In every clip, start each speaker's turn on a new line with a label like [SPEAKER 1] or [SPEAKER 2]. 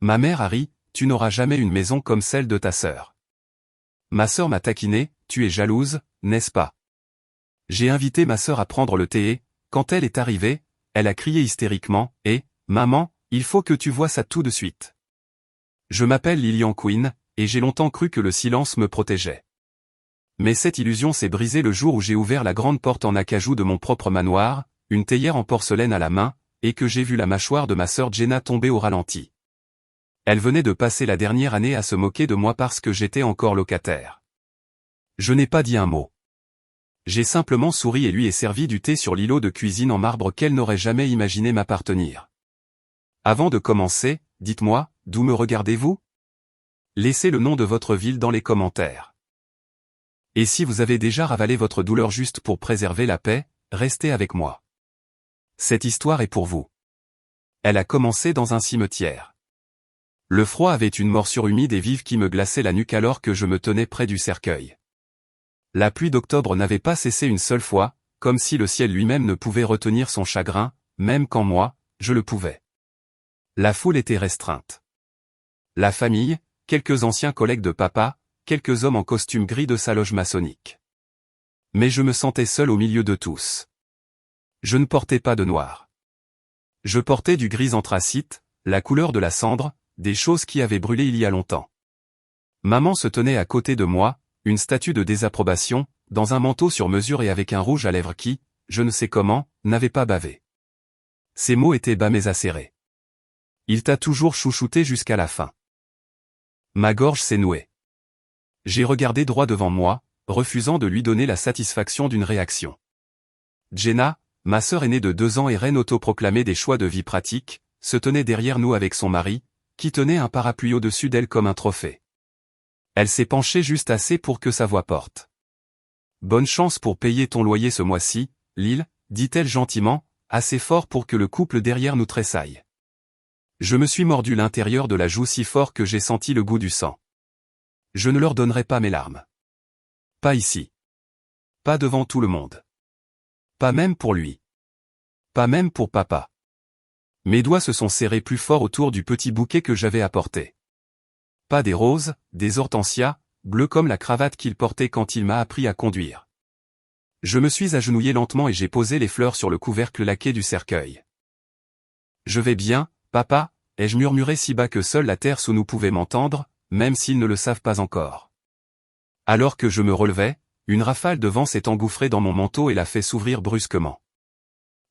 [SPEAKER 1] Ma mère a ri, tu n'auras jamais une maison comme celle de ta sœur. Ma sœur m'a taquiné, tu es jalouse, n'est-ce pas? J'ai invité ma sœur à prendre le thé et, quand elle est arrivée, elle a crié hystériquement, maman, il faut que tu vois ça tout de suite. Je m'appelle Lilian Quinn, et j'ai longtemps cru que le silence me protégeait. Mais cette illusion s'est brisée le jour où j'ai ouvert la grande porte en acajou de mon propre manoir, une théière en porcelaine à la main, et que j'ai vu la mâchoire de ma sœur Jenna tomber au ralenti. Elle venait de passer la dernière année à se moquer de moi parce que j'étais encore locataire. Je n'ai pas dit un mot. J'ai simplement souri et lui ai servi du thé sur l'îlot de cuisine en marbre qu'elle n'aurait jamais imaginé m'appartenir. Avant de commencer, dites-moi, d'où me regardez-vous? Laissez le nom de votre ville dans les commentaires. Et si vous avez déjà ravalé votre douleur juste pour préserver la paix, restez avec moi. Cette histoire est pour vous. Elle a commencé dans un cimetière. Le froid avait une morsure humide et vive qui me glaçait la nuque alors que je me tenais près du cercueil. La pluie d'octobre n'avait pas cessé une seule fois, comme si le ciel lui-même ne pouvait retenir son chagrin, même quand moi, je le pouvais. La foule était restreinte. La famille, quelques anciens collègues de papa, quelques hommes en costume gris de sa loge maçonnique. Mais je me sentais seul au milieu de tous. Je ne portais pas de noir. Je portais du gris anthracite, la couleur de la cendre, des choses qui avaient brûlé il y a longtemps. Maman se tenait à côté de moi, une statue de désapprobation, dans un manteau sur mesure et avec un rouge à lèvres qui, je ne sais comment, n'avait pas bavé. Ces mots étaient bas mais acérés. Il t'a toujours chouchouté jusqu'à la fin. Ma gorge s'est nouée. J'ai regardé droit devant moi, refusant de lui donner la satisfaction d'une réaction. Jenna, ma sœur aînée de 2 ans et reine autoproclamée des choix de vie pratiques, se tenait derrière nous avec son mari, qui tenait un parapluie au-dessus d'elle comme un trophée. Elle s'est penchée juste assez pour que sa voix porte. Bonne chance pour payer ton loyer ce mois-ci, Lil, dit-elle gentiment, assez fort pour que le couple derrière nous tressaille. Je me suis mordu l'intérieur de la joue si fort que j'ai senti le goût du sang. Je ne leur donnerai pas mes larmes. Pas ici. Pas devant tout le monde. Pas même pour lui. Pas même pour papa. Mes doigts se sont serrés plus fort autour du petit bouquet que j'avais apporté. Pas des roses, des hortensias, bleues comme la cravate qu'il portait quand il m'a appris à conduire. Je me suis agenouillé lentement et j'ai posé les fleurs sur le couvercle laqué du cercueil. Je vais bien, papa, ai-je murmuré si bas que seule la terre sous nous pouvait m'entendre, même s'ils ne le savent pas encore. Alors que je me relevais, une rafale de vent s'est engouffrée dans mon manteau et l'a fait s'ouvrir brusquement.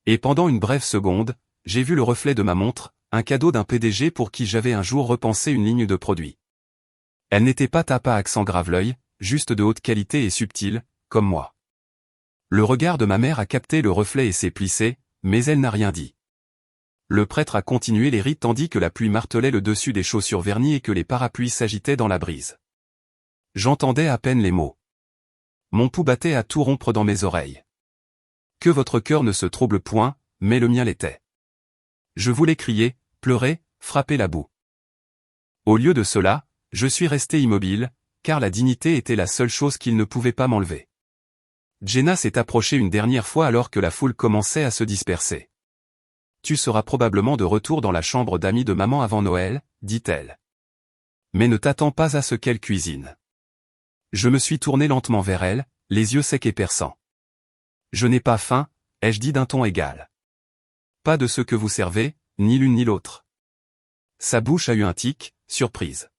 [SPEAKER 1] Et pendant une brève seconde, j'ai vu le reflet de ma montre, un cadeau d'un PDG pour qui j'avais un jour repensé une ligne de produit. Elle n'était pas tapa accent grave-l'œil, juste de haute qualité et subtile, comme moi. Le regard de ma mère a capté le reflet et s'est plissé, mais elle n'a rien dit. Le prêtre a continué les rites tandis que la pluie martelait le dessus des chaussures vernies et que les parapluies s'agitaient dans la brise. J'entendais à peine les mots. Mon pouls battait à tout rompre dans mes oreilles. Que votre cœur ne se trouble point, mais le mien l'était. Je voulais crier, pleurer, frapper la boue. Au lieu de cela, je suis resté immobile, car la dignité était la seule chose qu'il ne pouvait pas m'enlever. Jenna s'est approchée une dernière fois alors que la foule commençait à se disperser. Tu seras probablement de retour dans la chambre d'amis de maman avant Noël, dit-elle. Mais ne t'attends pas à ce qu'elle cuisine. Je me suis tourné lentement vers elle, les yeux secs et perçants. Je n'ai pas faim, ai-je dit d'un ton égal. Pas de ce que vous servez, ni l'une ni l'autre. Sa bouche a eu un tic, surprise.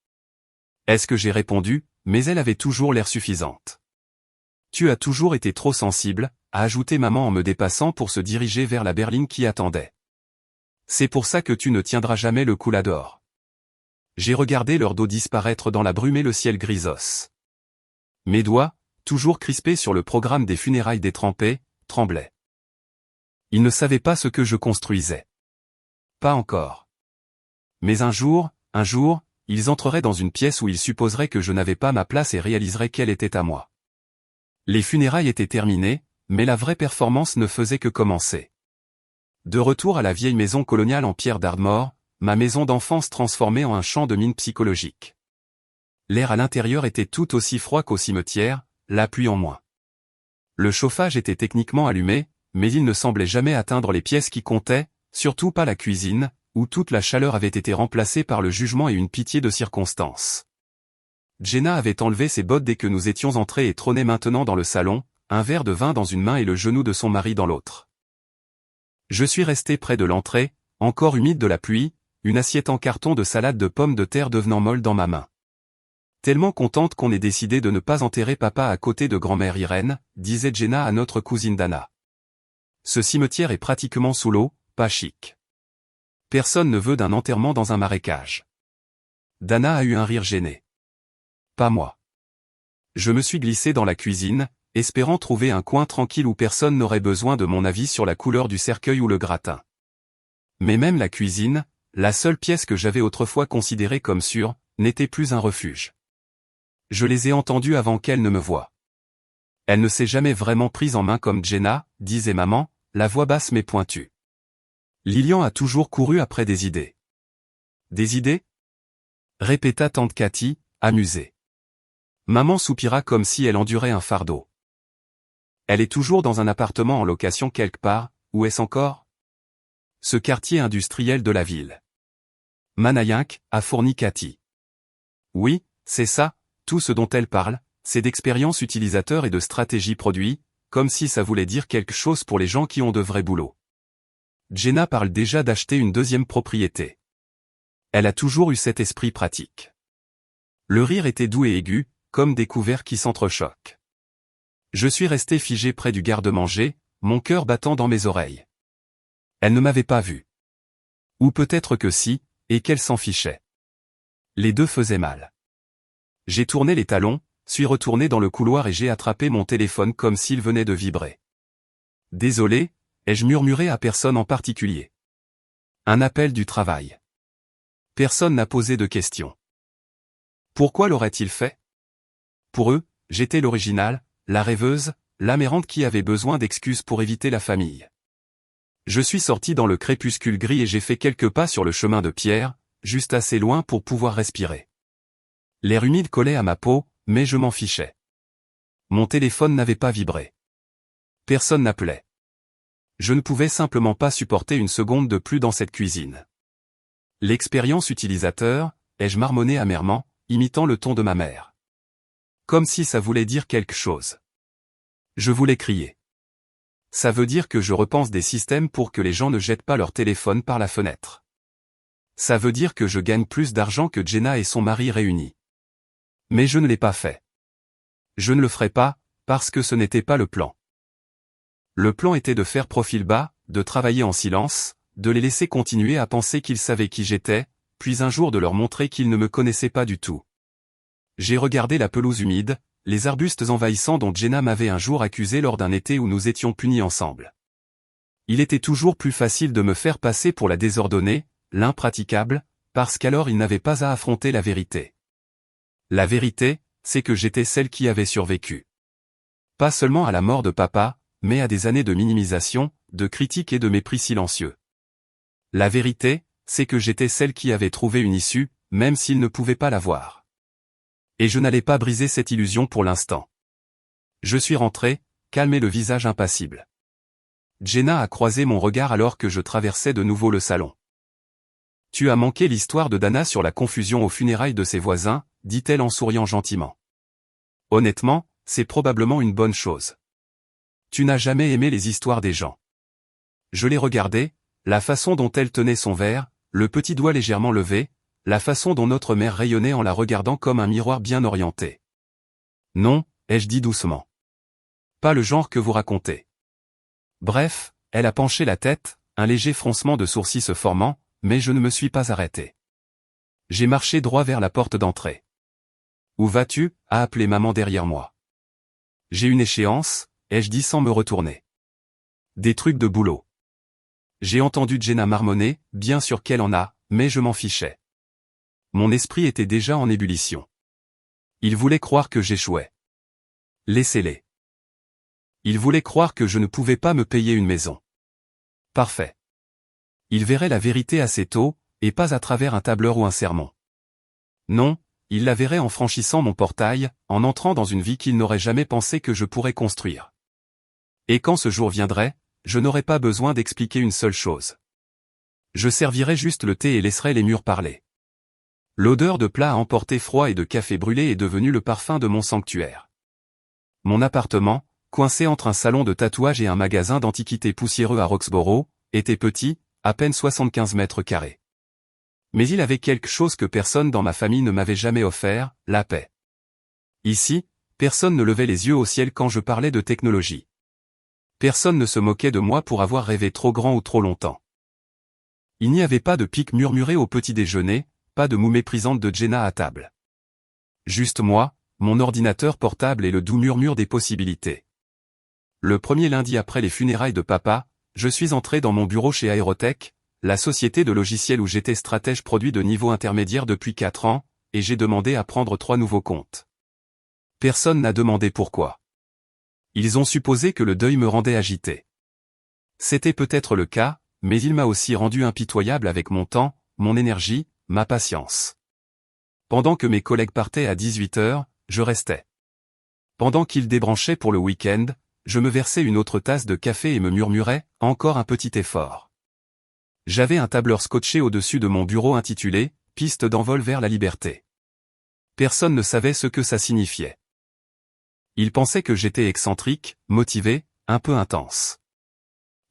[SPEAKER 1] Est-ce que j'ai répondu, mais elle avait toujours l'air suffisante. Tu as toujours été trop sensible, a ajouté maman en me dépassant pour se diriger vers la berline qui attendait. C'est pour ça que tu ne tiendras jamais le coulador. J'ai regardé leur dos disparaître dans la brume et le ciel grisos. Mes doigts, toujours crispés sur le programme des funérailles détrempées, tremblaient. Ils ne savaient pas ce que je construisais. Pas encore. Mais un jour, ils entreraient dans une pièce où ils supposeraient que je n'avais pas ma place et réaliseraient qu'elle était à moi. Les funérailles étaient terminées, mais la vraie performance ne faisait que commencer. De retour à la vieille maison coloniale en pierre d'Ardmore, ma maison d'enfance transformée en un champ de mine psychologique. L'air à l'intérieur était tout aussi froid qu'au cimetière, la pluie en moins. Le chauffage était techniquement allumé, mais il ne semblait jamais atteindre les pièces qui comptaient, surtout pas la cuisine, où toute la chaleur avait été remplacée par le jugement et une pitié de circonstance. Jenna avait enlevé ses bottes dès que nous étions entrés et trônait maintenant dans le salon, un verre de vin dans une main et le genou de son mari dans l'autre. Je suis resté près de l'entrée, encore humide de la pluie, une assiette en carton de salade de pommes de terre devenant molle dans ma main. Tellement contente qu'on ait décidé de ne pas enterrer papa à côté de grand-mère Irène, disait Jenna à notre cousine Dana. Ce cimetière est pratiquement sous l'eau, pas chic. Personne ne veut d'un enterrement dans un marécage. Dana a eu un rire gêné. Pas moi. Je me suis glissé dans la cuisine, espérant trouver un coin tranquille où personne n'aurait besoin de mon avis sur la couleur du cercueil ou le gratin. Mais même la cuisine, la seule pièce que j'avais autrefois considérée comme sûre, n'était plus un refuge. Je les ai entendues avant qu'elle ne me voie. Elle ne s'est jamais vraiment prise en main comme Jenna, disait maman, la voix basse mais pointue. Lilian a toujours couru après des idées. Des idées ? Répéta tante Cathy, amusée. Maman soupira comme si elle endurait un fardeau. Elle est toujours dans un appartement en location quelque part, où est-ce encore ? Ce quartier industriel de la ville. Manayink, a fourni Cathy. Oui, c'est ça, tout ce dont elle parle, c'est d'expérience utilisateur et de stratégie produit, comme si ça voulait dire quelque chose pour les gens qui ont de vrais boulots. Jenna parle déjà d'acheter une deuxième propriété. Elle a toujours eu cet esprit pratique. Le rire était doux et aigu, comme des couverts qui s'entrechoquent. Je suis resté figé près du garde-manger, mon cœur battant dans mes oreilles. Elle ne m'avait pas vu. Ou peut-être que si, et qu'elle s'en fichait. Les deux faisaient mal. J'ai tourné les talons, suis retourné dans le couloir et j'ai attrapé mon téléphone comme s'il venait de vibrer. Désolé, ai-je murmuré à personne en particulier. Un appel du travail. Personne n'a posé de questions. Pourquoi l'aurait-il fait ? Pour eux, j'étais l'original, la rêveuse, l'amérante qui avait besoin d'excuses pour éviter la famille. Je suis sorti dans le crépuscule gris et j'ai fait quelques pas sur le chemin de pierre, juste assez loin pour pouvoir respirer. L'air humide collait à ma peau, mais je m'en fichais. Mon téléphone n'avait pas vibré. Personne n'appelait. Je ne pouvais simplement pas supporter une seconde de plus dans cette cuisine. L'expérience utilisateur, ai-je marmonné amèrement, imitant le ton de ma mère. Comme si ça voulait dire quelque chose. Je voulais crier. Ça veut dire que je repense des systèmes pour que les gens ne jettent pas leur téléphone par la fenêtre. Ça veut dire que je gagne plus d'argent que Jenna et son mari réunis. Mais je ne l'ai pas fait. Je ne le ferai pas, parce que ce n'était pas le plan. Le plan était de faire profil bas, de travailler en silence, de les laisser continuer à penser qu'ils savaient qui j'étais, puis un jour de leur montrer qu'ils ne me connaissaient pas du tout. J'ai regardé la pelouse humide, les arbustes envahissants dont Jenna m'avait un jour accusé lors d'un été où nous étions punis ensemble. Il était toujours plus facile de me faire passer pour la désordonnée, l'impraticable, parce qu'alors il n'avait pas à affronter la vérité. La vérité, c'est que j'étais celle qui avait survécu. Pas seulement à la mort de papa, mais à des années de minimisation, de critique et de mépris silencieux. La vérité, c'est que j'étais celle qui avait trouvé une issue, même s'il ne pouvait pas la voir. Et je n'allais pas briser cette illusion pour l'instant. Je suis rentré, calme et le visage impassible. Jenna a croisé mon regard alors que je traversais de nouveau le salon. « Tu as manqué l'histoire de Dana sur la confusion aux funérailles de ses voisins », dit-elle en souriant gentiment. « Honnêtement, c'est probablement une bonne chose. Tu n'as jamais aimé les histoires des gens. » Je l'ai regardée, la façon dont elle tenait son verre, le petit doigt légèrement levé, la façon dont notre mère rayonnait en la regardant comme un miroir bien orienté. « Non, ai-je dit doucement. Pas le genre que vous racontez. » Bref, elle a penché la tête, un léger froncement de sourcils se formant, mais je ne me suis pas arrêté. J'ai marché droit vers la porte d'entrée. « Où vas-tu » a appelé maman derrière moi. « J'ai une échéance » ai-je dit sans me retourner. « Des trucs de boulot. » J'ai entendu Jenna marmonner, bien sûr qu'elle en a, mais je m'en fichais. Mon esprit était déjà en ébullition. Il voulait croire que j'échouais. Laissez-les. Il voulait croire que je ne pouvais pas me payer une maison. Parfait. Il verrait la vérité assez tôt, et pas à travers un tableur ou un sermon. Non, il la verrait en franchissant mon portail, en entrant dans une vie qu'il n'aurait jamais pensé que je pourrais construire. Et quand ce jour viendrait, je n'aurais pas besoin d'expliquer une seule chose. Je servirai juste le thé et laisserai les murs parler. L'odeur de plat à emporter froid et de café brûlé est devenue le parfum de mon sanctuaire. Mon appartement, coincé entre un salon de tatouage et un magasin d'antiquités poussiéreux à Roxborough, était petit, à peine 75 mètres carrés. Mais il avait quelque chose que personne dans ma famille ne m'avait jamais offert, la paix. Ici, personne ne levait les yeux au ciel quand je parlais de technologie. Personne ne se moquait de moi pour avoir rêvé trop grand ou trop longtemps. Il n'y avait pas de pique murmuré au petit déjeuner, pas de moue méprisante de Jenna à table. Juste moi, mon ordinateur portable et le doux murmure des possibilités. Le premier lundi après les funérailles de papa, je suis entré dans mon bureau chez Aerotech, la société de logiciels où j'étais stratège produit de niveau intermédiaire depuis 4 ans, et j'ai demandé à prendre 3 nouveaux comptes. Personne n'a demandé pourquoi. Ils ont supposé que le deuil me rendait agité. C'était peut-être le cas, mais il m'a aussi rendu impitoyable avec mon temps, mon énergie, ma patience. Pendant que mes collègues partaient à 18 h, je restais. Pendant qu'ils débranchaient pour le week-end, je me versais une autre tasse de café et me murmurais, encore un petit effort. J'avais un tableur scotché au-dessus de mon bureau intitulé « Piste d'envol vers la liberté ». Personne ne savait ce que ça signifiait. Ils pensaient que j'étais excentrique, motivé, un peu intense.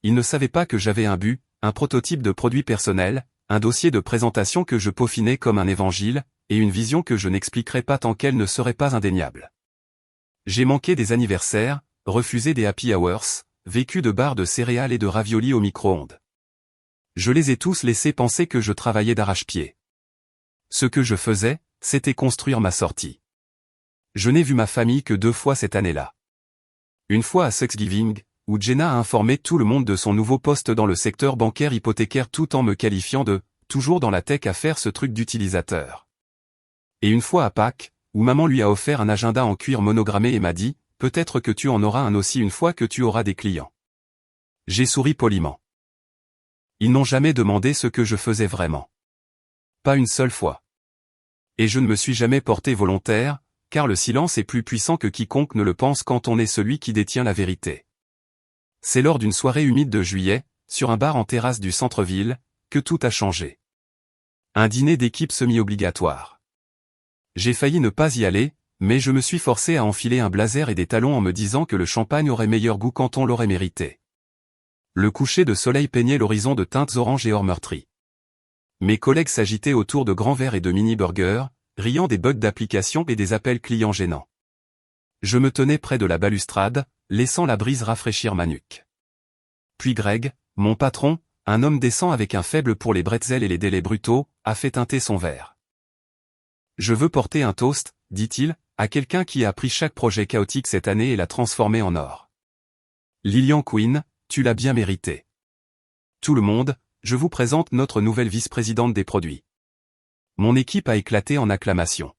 [SPEAKER 1] Ils ne savaient pas que j'avais un but, un prototype de produit personnel, un dossier de présentation que je peaufinais comme un évangile, et une vision que je n'expliquerais pas tant qu'elle ne serait pas indéniable. J'ai manqué des anniversaires, refusé des happy hours, vécu de barres de céréales et de raviolis au micro-ondes. Je les ai tous laissés penser que je travaillais d'arrache-pied. Ce que je faisais, c'était construire ma sortie. Je n'ai vu ma famille que 2 fois cette année-là. Une fois à Thanksgiving, où Jenna a informé tout le monde de son nouveau poste dans le secteur bancaire hypothécaire tout en me qualifiant de « toujours dans la tech à faire ce truc d'utilisateur ». Et une fois à Pâques, où maman lui a offert un agenda en cuir monogrammé et m'a dit « peut-être que tu en auras un aussi une fois que tu auras des clients ». J'ai souri poliment. Ils n'ont jamais demandé ce que je faisais vraiment. Pas une seule fois. Et je ne me suis jamais porté volontaire, car le silence est plus puissant que quiconque ne le pense quand on est celui qui détient la vérité. C'est lors d'une soirée humide de juillet, sur un bar en terrasse du centre-ville, que tout a changé. Un dîner d'équipe semi-obligatoire. J'ai failli ne pas y aller, mais je me suis forcé à enfiler un blazer et des talons en me disant que le champagne aurait meilleur goût quand on l'aurait mérité. Le coucher de soleil peignait l'horizon de teintes orange et or meurtries. Mes collègues s'agitaient autour de grands verres et de mini-burgers, riant des bugs d'application et des appels clients gênants. Je me tenais près de la balustrade, laissant la brise rafraîchir ma nuque. Puis Greg, mon patron, un homme décent avec un faible pour les bretzels et les délais brutaux, a fait teinter son verre. Je veux porter un toast, dit-il, à quelqu'un qui a pris chaque projet chaotique cette année et l'a transformé en or. Lillian Quinn, tu l'as bien mérité. Tout le monde, je vous présente notre nouvelle vice-présidente des produits. Mon équipe a éclaté en acclamations.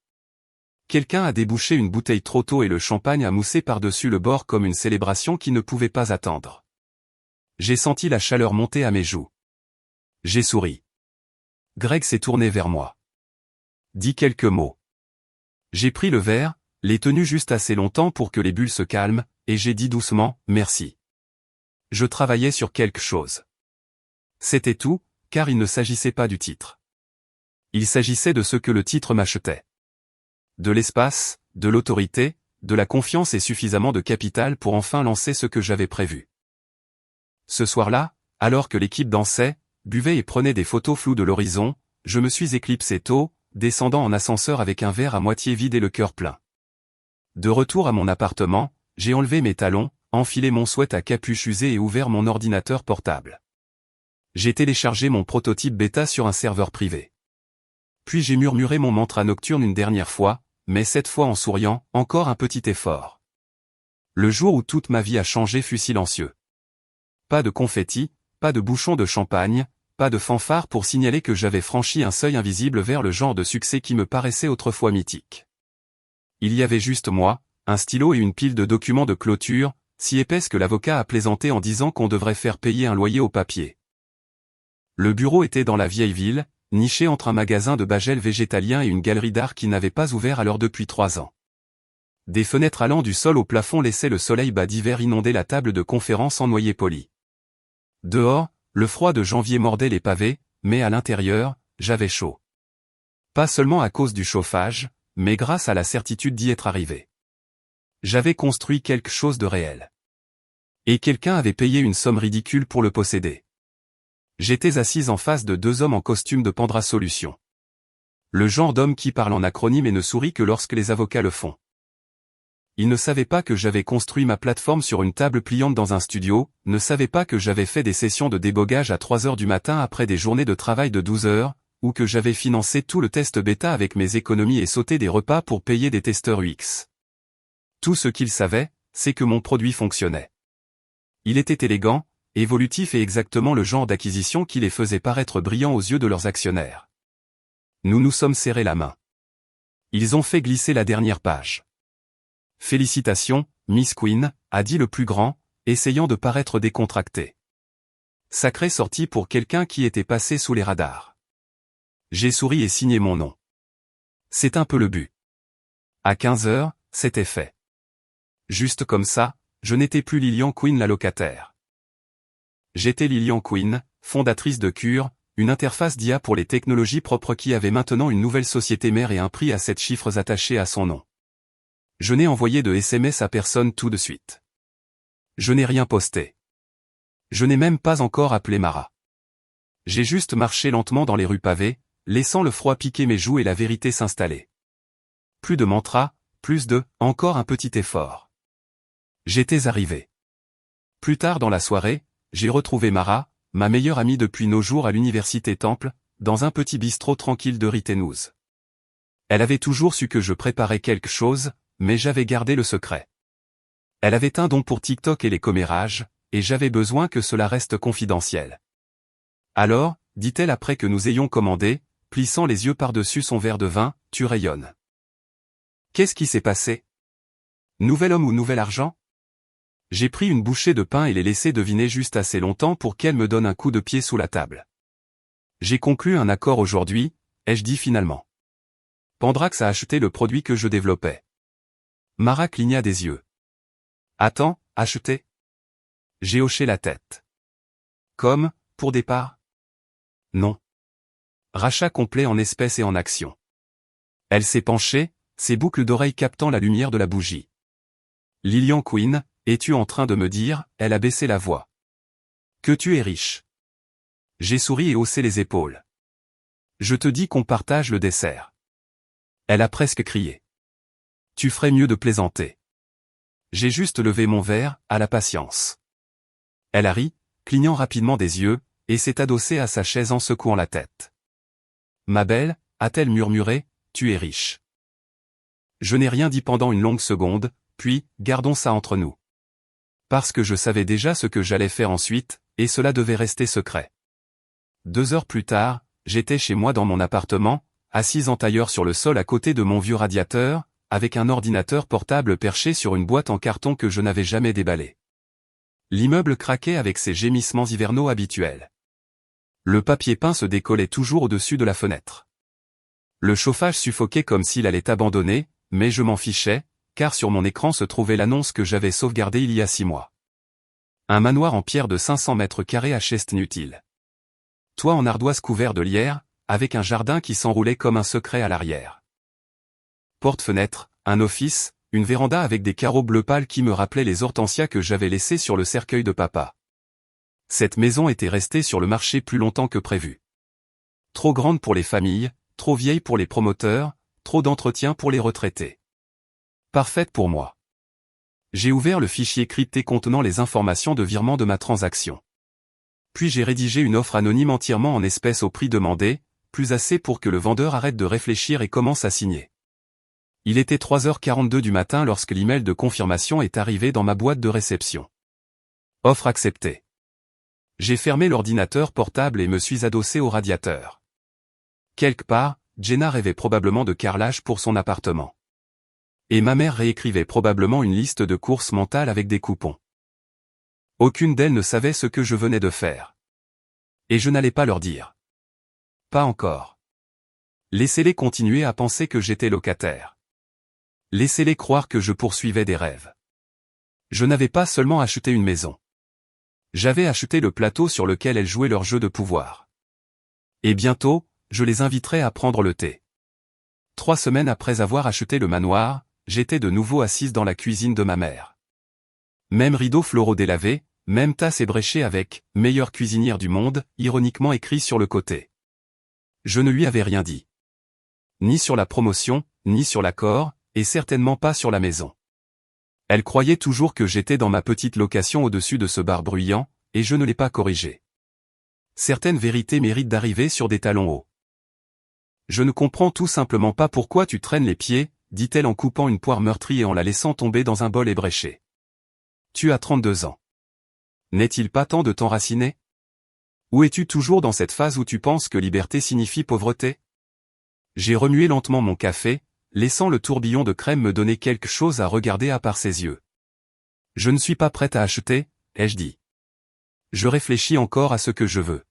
[SPEAKER 1] Quelqu'un a débouché une bouteille trop tôt et le champagne a moussé par-dessus le bord comme une célébration qui ne pouvait pas attendre. J'ai senti la chaleur monter à mes joues. J'ai souri. Greg s'est tourné vers moi. Dit quelques mots. J'ai pris le verre, l'ai tenu juste assez longtemps pour que les bulles se calment, et j'ai dit doucement, merci. Je travaillais sur quelque chose. C'était tout, car il ne s'agissait pas du titre. Il s'agissait de ce que le titre m'achetait. De l'espace, de l'autorité, de la confiance et suffisamment de capital pour enfin lancer ce que j'avais prévu. Ce soir-là, alors que l'équipe dansait, buvait et prenait des photos floues de l'horizon, je me suis éclipsé tôt, descendant en ascenseur avec un verre à moitié vide et le cœur plein. De retour à mon appartement, j'ai enlevé mes talons, enfilé mon sweat à capuche usée et ouvert mon ordinateur portable. J'ai téléchargé mon prototype bêta sur un serveur privé. Puis j'ai murmuré mon mantra nocturne une dernière fois, mais cette fois en souriant, encore un petit effort. Le jour où toute ma vie a changé fut silencieux. Pas de confettis, pas de bouchons de champagne, pas de fanfare pour signaler que j'avais franchi un seuil invisible vers le genre de succès qui me paraissait autrefois mythique. Il y avait juste moi, un stylo et une pile de documents de clôture, si épaisse que l'avocat a plaisanté en disant qu'on devrait faire payer un loyer au papier. Le bureau était dans la vieille ville, niché entre un magasin de bagel végétalien et une galerie d'art qui n'avait pas ouvert alors depuis 3 ans. Des fenêtres allant du sol au plafond laissaient le soleil bas d'hiver inonder la table de conférence en noyer poli. Dehors, le froid de janvier mordait les pavés, mais à l'intérieur, j'avais chaud. Pas seulement à cause du chauffage, mais grâce à la certitude d'y être arrivé. J'avais construit quelque chose de réel. Et quelqu'un avait payé une somme ridicule pour le posséder. J'étais assise en face de deux hommes en costume de Pandra Solutions. Le genre d'homme qui parle en acronyme et ne sourit que lorsque les avocats le font. Ils ne savaient pas que j'avais construit ma plateforme sur une table pliante dans un studio, ne savaient pas que j'avais fait des sessions de débogage à 3 heures du matin après des journées de travail de 12 heures, ou que j'avais financé tout le test bêta avec mes économies et sauté des repas pour payer des testeurs UX. Tout ce qu'ils savaient, c'est que mon produit fonctionnait. Il était élégant, évolutif et exactement le genre d'acquisition qui les faisait paraître brillants aux yeux de leurs actionnaires. Nous nous sommes serrés la main. Ils ont fait glisser la dernière page. Félicitations, Miss Queen, a dit le plus grand, essayant de paraître décontracté. Sacrée sortie pour quelqu'un qui était passé sous les radars. J'ai souri et signé mon nom. C'est un peu le but. À 15 heures, c'était fait. Juste comme ça, je n'étais plus Lilian Queen la locataire. J'étais Lilian Queen, fondatrice de Cure, une interface d'IA pour les technologies propres qui avait maintenant une nouvelle société mère et un prix à 7 chiffres attachés à son nom. Je n'ai envoyé de SMS à personne tout de suite. Je n'ai rien posté. Je n'ai même pas encore appelé Mara. J'ai juste marché lentement dans les rues pavées, laissant le froid piquer mes joues et la vérité s'installer. Plus de mantra, plus de « encore un petit effort ». J'étais arrivé. Plus tard dans la soirée, j'ai retrouvé Mara, ma meilleure amie depuis nos jours à l'université Temple, dans un petit bistrot tranquille de Ritenouse. Elle avait toujours su que je préparais quelque chose, mais j'avais gardé le secret. Elle avait un don pour TikTok et les commérages, et j'avais besoin que cela reste confidentiel. Alors, dit-elle après que nous ayons commandé, plissant les yeux par-dessus son verre de vin, tu rayonnes. Qu'est-ce qui s'est passé? Nouvel homme ou nouvel argent? J'ai pris une bouchée de pain et l'ai laissé deviner juste assez longtemps pour qu'elle me donne un coup de pied sous la table. J'ai conclu un accord aujourd'hui, ai-je dit finalement. Pandrax a acheté le produit que je développais. Mara cligna des yeux. Attends, acheter? J'ai hoché la tête. Comme, pour départ? Non. Rachat complet en espèces et en actions. Elle s'est penchée, ses boucles d'oreilles captant la lumière de la bougie. Lilian Queen, es-tu en train de me dire, elle a baissé la voix. Que tu es riche. J'ai souri et haussé les épaules. Je te dis qu'on partage le dessert. Elle a presque crié. Tu ferais mieux de plaisanter. J'ai juste levé mon verre, à la patience. Elle a ri, clignant rapidement des yeux, et s'est adossée à sa chaise en secouant la tête. Ma belle, a-t-elle murmuré, tu es riche. Je n'ai rien dit pendant une longue seconde, puis, gardons ça entre nous. Parce que je savais déjà ce que j'allais faire ensuite, et cela devait rester secret. 2 heures plus tard, j'étais chez moi dans mon appartement, assise en tailleur sur le sol à côté de mon vieux radiateur, avec un ordinateur portable perché sur une boîte en carton que je n'avais jamais déballée. L'immeuble craquait avec ses gémissements hivernaux habituels. Le papier peint se décollait toujours au-dessus de la fenêtre. Le chauffage suffoquait comme s'il allait abandonner, mais je m'en fichais, car sur mon écran se trouvait l'annonce que j'avais sauvegardée il y a 6 mois. Un manoir en pierre de 500 mètres carrés à Chestnut-Hill. Toit en ardoise couvert de lierre, avec un jardin qui s'enroulait comme un secret à l'arrière. Porte-fenêtre, un office, une véranda avec des carreaux bleu pâle qui me rappelaient les hortensias que j'avais laissées sur le cercueil de papa. Cette maison était restée sur le marché plus longtemps que prévu. Trop grande pour les familles, trop vieille pour les promoteurs, trop d'entretien pour les retraités. Parfaite pour moi. J'ai ouvert le fichier crypté contenant les informations de virement de ma transaction. Puis j'ai rédigé une offre anonyme entièrement en espèces au prix demandé, plus assez pour que le vendeur arrête de réfléchir et commence à signer. Il était 3h42 du matin lorsque l'email de confirmation est arrivé dans ma boîte de réception. Offre acceptée. J'ai fermé l'ordinateur portable et me suis adossé au radiateur. Quelque part, Jenna rêvait probablement de carrelage pour son appartement. Et ma mère réécrivait probablement une liste de courses mentales avec des coupons. Aucune d'elles ne savait ce que je venais de faire. Et je n'allais pas leur dire. Pas encore. Laissez-les continuer à penser que j'étais locataire. Laissez-les croire que je poursuivais des rêves. Je n'avais pas seulement acheté une maison. J'avais acheté le plateau sur lequel elles jouaient leur jeu de pouvoir. Et bientôt, je les inviterai à prendre le thé. 3 semaines après avoir acheté le manoir, j'étais de nouveau assise dans la cuisine de ma mère. Même rideaux floraux délavés, même tasse ébréchée avec « meilleure cuisinière du monde » ironiquement écrit sur le côté. Je ne lui avais rien dit. Ni sur la promotion, ni sur l'accord, et certainement pas sur la maison. Elle croyait toujours que j'étais dans ma petite location au-dessus de ce bar bruyant, et je ne l'ai pas corrigé. Certaines vérités méritent d'arriver sur des talons hauts. Je ne comprends tout simplement pas pourquoi tu traînes les pieds, dit-elle en coupant une poire meurtrie et en la laissant tomber dans un bol ébréché. Tu as 32 ans. N'est-il pas temps de t'enraciner? Ou es-tu toujours dans cette phase où tu penses que liberté signifie pauvreté? J'ai remué lentement mon café, laissant le tourbillon de crème me donner quelque chose à regarder à part ses yeux. Je ne suis pas prête à acheter, ai-je dit. Je réfléchis encore à ce que je veux.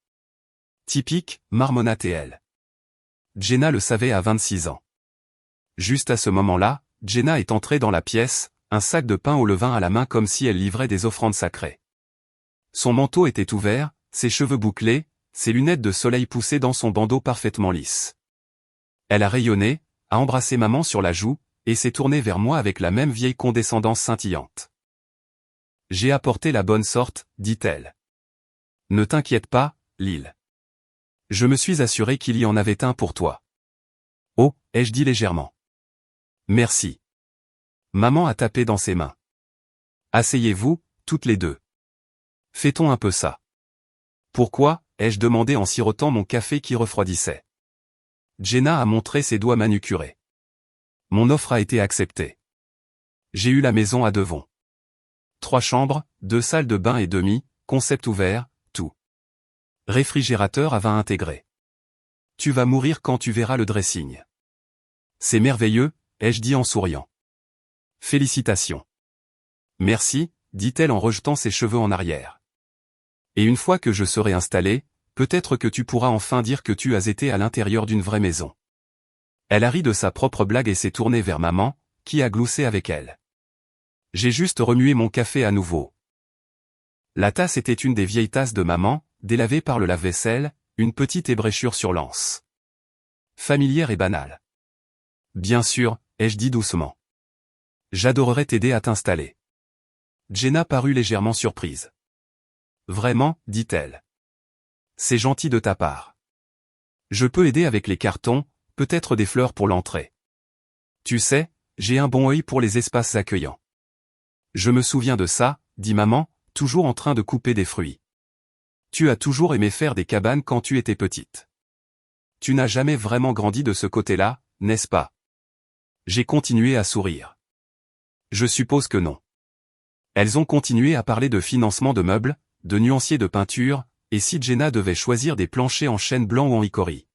[SPEAKER 1] Typique, marmonnatait-elle. Jenna le savait à 26 ans. Juste à ce moment-là, Jenna est entrée dans la pièce, un sac de pain au levain à la main comme si elle livrait des offrandes sacrées. Son manteau était ouvert, ses cheveux bouclés, ses lunettes de soleil poussées dans son bandeau parfaitement lisse. Elle a rayonné, a embrassé maman sur la joue, et s'est tournée vers moi avec la même vieille condescendance scintillante. J'ai apporté la bonne sorte, dit-elle. Ne t'inquiète pas, Lil. Je me suis assuré qu'il y en avait un pour toi. Oh, ai-je dit légèrement. Merci. Maman a tapé dans ses mains. Asseyez-vous, toutes les deux. Fait-on un peu ça? Pourquoi, ai-je demandé en sirotant mon café qui refroidissait. Jenna a montré ses doigts manucurés. Mon offre a été acceptée. J'ai eu la maison à Devon. 3 chambres, 2 salles de bain et demi, concept ouvert, tout. Réfrigérateur à vin intégré. Tu vas mourir quand tu verras le dressing. C'est merveilleux, ai-je dit en souriant. Félicitations. Merci, dit-elle en rejetant ses cheveux en arrière. Et une fois que je serai installé, peut-être que tu pourras enfin dire que tu as été à l'intérieur d'une vraie maison. Elle a ri de sa propre blague et s'est tournée vers maman, qui a gloussé avec elle. J'ai juste remué mon café à nouveau. La tasse était une des vieilles tasses de maman, délavée par le lave-vaisselle, une petite ébréchure sur l'anse. Familière et banale. Bien sûr, ai-je dit doucement. J'adorerais t'aider à t'installer. Jenna parut légèrement surprise. Vraiment, dit-elle. C'est gentil de ta part. Je peux aider avec les cartons, peut-être des fleurs pour l'entrée. Tu sais, j'ai un bon œil pour les espaces accueillants. Je me souviens de ça, dit maman, toujours en train de couper des fruits. Tu as toujours aimé faire des cabanes quand tu étais petite. Tu n'as jamais vraiment grandi de ce côté-là, n'est-ce pas? J'ai continué à sourire. Je suppose que non. Elles ont continué à parler de financement de meubles, de nuanciers de peinture, et si Jenna devait choisir des planchers en chêne blanc ou en hickory.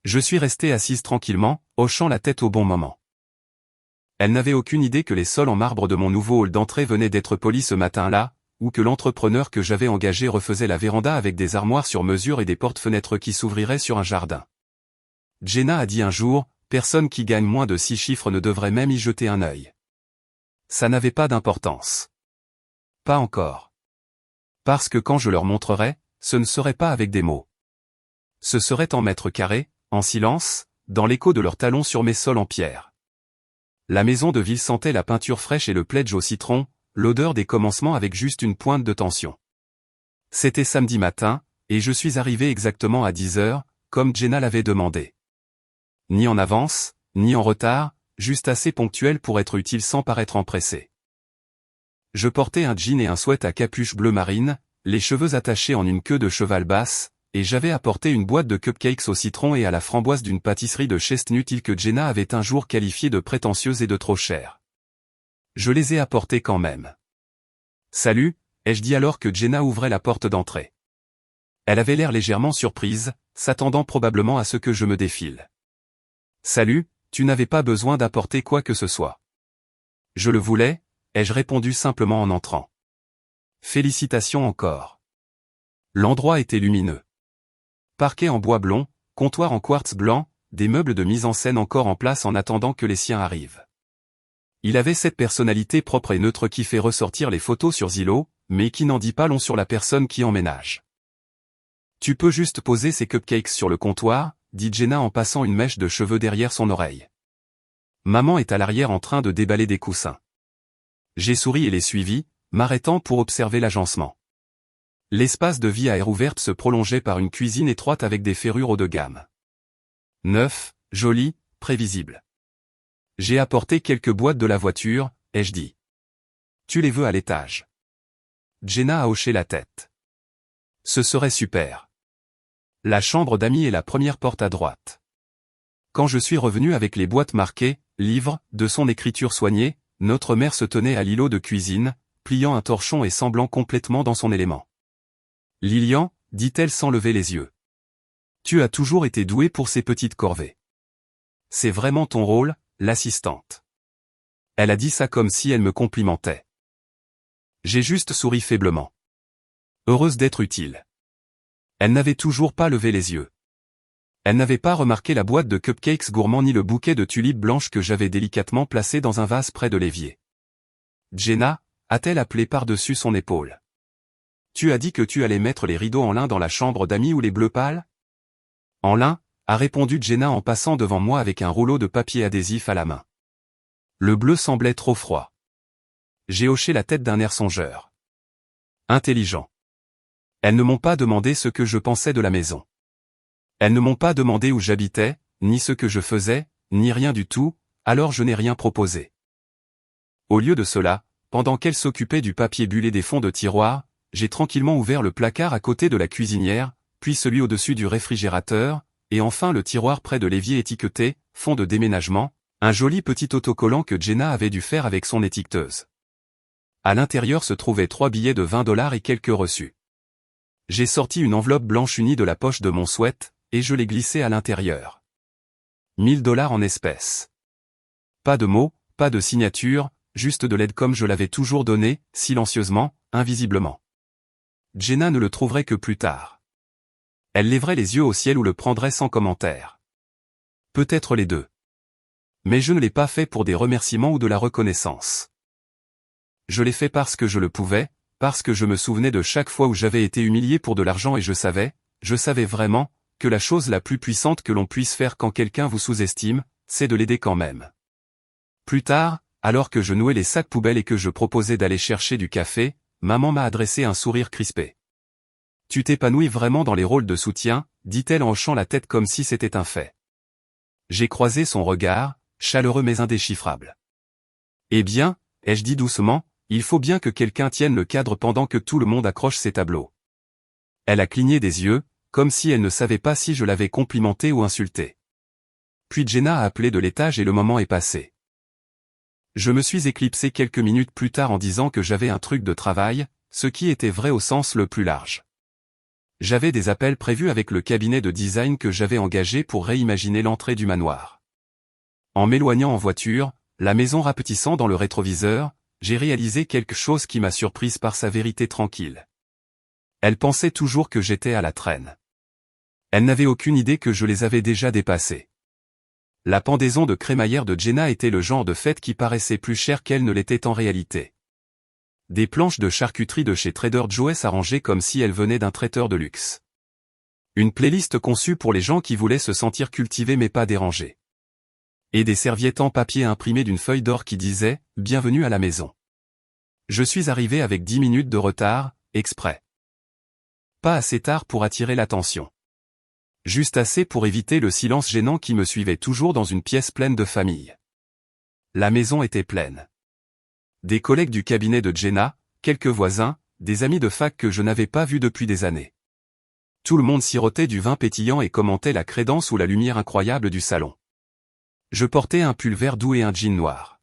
[SPEAKER 1] Je suis restée assise tranquillement, hochant la tête au bon moment. Elle n'avait aucune idée que les sols en marbre de mon nouveau hall d'entrée venaient d'être polis ce matin-là, ou que l'entrepreneur que j'avais engagé refaisait la véranda avec des armoires sur mesure et des portes-fenêtres qui s'ouvriraient sur un jardin. Jenna a dit un jour, personne qui gagne moins de 6 chiffres ne devrait même y jeter un œil. Ça n'avait pas d'importance. Pas encore. Parce que quand je leur montrerais, ce ne serait pas avec des mots. Ce serait en mètres carrés, en silence, dans l'écho de leurs talons sur mes sols en pierre. La maison de ville sentait la peinture fraîche et le pledge au citron, l'odeur des commencements avec juste une pointe de tension. C'était samedi matin, et je suis arrivé exactement à 10 heures, comme Jenna l'avait demandé. Ni en avance, ni en retard, juste assez ponctuel pour être utile sans paraître empressé. Je portais un jean et un sweat à capuche bleu marine, les cheveux attachés en une queue de cheval basse, et j'avais apporté une boîte de cupcakes au citron et à la framboise d'une pâtisserie de Chestnut que Jenna avait un jour qualifiée de prétentieuse et de trop chère. Je les ai apportés quand même. Salut, ai-je dit alors que Jenna ouvrait la porte d'entrée. Elle avait l'air légèrement surprise, s'attendant probablement à ce que je me défile. Salut, tu n'avais pas besoin d'apporter quoi que ce soit. Je le voulais, ai-je répondu simplement en entrant. Félicitations encore. L'endroit était lumineux. Parquet en bois blond, comptoir en quartz blanc, des meubles de mise en scène encore en place en attendant que les siens arrivent. Il avait cette personnalité propre et neutre qui fait ressortir les photos sur Zillow, mais qui n'en dit pas long sur la personne qui emménage. Tu peux juste poser ces cupcakes sur le comptoir, dit Jenna en passant une mèche de cheveux derrière son oreille. Maman est à l'arrière en train de déballer des coussins. J'ai souri et l'ai suivi, m'arrêtant pour observer l'agencement. L'espace de vie à air ouverte se prolongeait par une cuisine étroite avec des ferrures haut de gamme. Neuf, joli, prévisible. J'ai apporté quelques boîtes de la voiture, ai-je dit. Tu les veux à l'étage. Jenna a hoché la tête. Ce serait super. La chambre d'amis est la première porte à droite. Quand je suis revenu avec les boîtes marquées « Livre » de son écriture soignée, notre mère se tenait à l'îlot de cuisine, pliant un torchon et semblant complètement dans son élément. « Lilian, dit-elle sans lever les yeux. Tu as toujours été douée pour ces petites corvées. C'est vraiment ton rôle, l'assistante. » Elle a dit ça comme si elle me complimentait. J'ai juste souri faiblement. Heureuse d'être utile. Elle n'avait toujours pas levé les yeux. Elle n'avait pas remarqué la boîte de cupcakes gourmands ni le bouquet de tulipes blanches que j'avais délicatement placé dans un vase près de l'évier. Jenna, a-t-elle appelé par-dessus son épaule. Tu as dit que tu allais mettre les rideaux en lin dans la chambre d'amis ou les bleus pâles? En lin, a répondu Jenna en passant devant moi avec un rouleau de papier adhésif à la main. Le bleu semblait trop froid. J'ai hoché la tête d'un air songeur. Intelligent. Elles ne m'ont pas demandé ce que je pensais de la maison. Elles ne m'ont pas demandé où j'habitais, ni ce que je faisais, ni rien du tout, alors je n'ai rien proposé. Au lieu de cela, pendant qu'elles s'occupaient du papier bulle et des fonds de tiroir, j'ai tranquillement ouvert le placard à côté de la cuisinière, puis celui au-dessus du réfrigérateur, et enfin le tiroir près de l'évier étiqueté « Fonds de déménagement », un joli petit autocollant que Jenna avait dû faire avec son étiqueteuse. À l'intérieur se trouvaient 3 billets de $20 et quelques reçus. J'ai sorti une enveloppe blanche unie de la poche de mon sweat, et je l'ai glissée à l'intérieur. $1000 en espèces. Pas de mots, pas de signature, juste de l'aide comme je l'avais toujours donné, silencieusement, invisiblement. Jenna ne le trouverait que plus tard. Elle lèverait les yeux au ciel ou le prendrait sans commentaire. Peut-être les deux. Mais je ne l'ai pas fait pour des remerciements ou de la reconnaissance. Je l'ai fait parce que je le pouvais, parce que je me souvenais de chaque fois où j'avais été humilié pour de l'argent et je savais vraiment, que la chose la plus puissante que l'on puisse faire quand quelqu'un vous sous-estime, c'est de l'aider quand même. Plus tard, alors que je nouais les sacs poubelles et que je proposais d'aller chercher du café, maman m'a adressé un sourire crispé. Tu t'épanouis vraiment dans les rôles de soutien, dit-elle en hochant la tête comme si c'était un fait. J'ai croisé son regard, chaleureux mais indéchiffrable. Eh bien, ai-je dit doucement, il faut bien que quelqu'un tienne le cadre pendant que tout le monde accroche ses tableaux. Elle a cligné des yeux, comme si elle ne savait pas si je l'avais complimenté ou insulté. Puis Jenna a appelé de l'étage et le moment est passé. Je me suis éclipsé quelques minutes plus tard en disant que j'avais un truc de travail, ce qui était vrai au sens le plus large. J'avais des appels prévus avec le cabinet de design que j'avais engagé pour réimaginer l'entrée du manoir. En m'éloignant en voiture, la maison rapetissant dans le rétroviseur, j'ai réalisé quelque chose qui m'a surprise par sa vérité tranquille. Elle pensait toujours que j'étais à la traîne. Elle n'avait aucune idée que je les avais déjà dépassés. La pendaison de crémaillère de Jenna était le genre de fête qui paraissait plus cher qu'elle ne l'était en réalité. Des planches de charcuterie de chez Trader Joe's arrangées comme si elles venaient d'un traiteur de luxe. Une playlist conçue pour les gens qui voulaient se sentir cultivés mais pas dérangés. Et des serviettes en papier imprimées d'une feuille d'or qui disait « Bienvenue à la maison ». Je suis arrivé avec 10 minutes de retard, exprès. Pas assez tard pour attirer l'attention. Juste assez pour éviter le silence gênant qui me suivait toujours dans une pièce pleine de famille. La maison était pleine. Des collègues du cabinet de Jenna, quelques voisins, des amis de fac que je n'avais pas vus depuis des années. Tout le monde sirotait du vin pétillant et commentait la crédence ou la lumière incroyable du salon. Je portais un pull vert doux et un jean noir.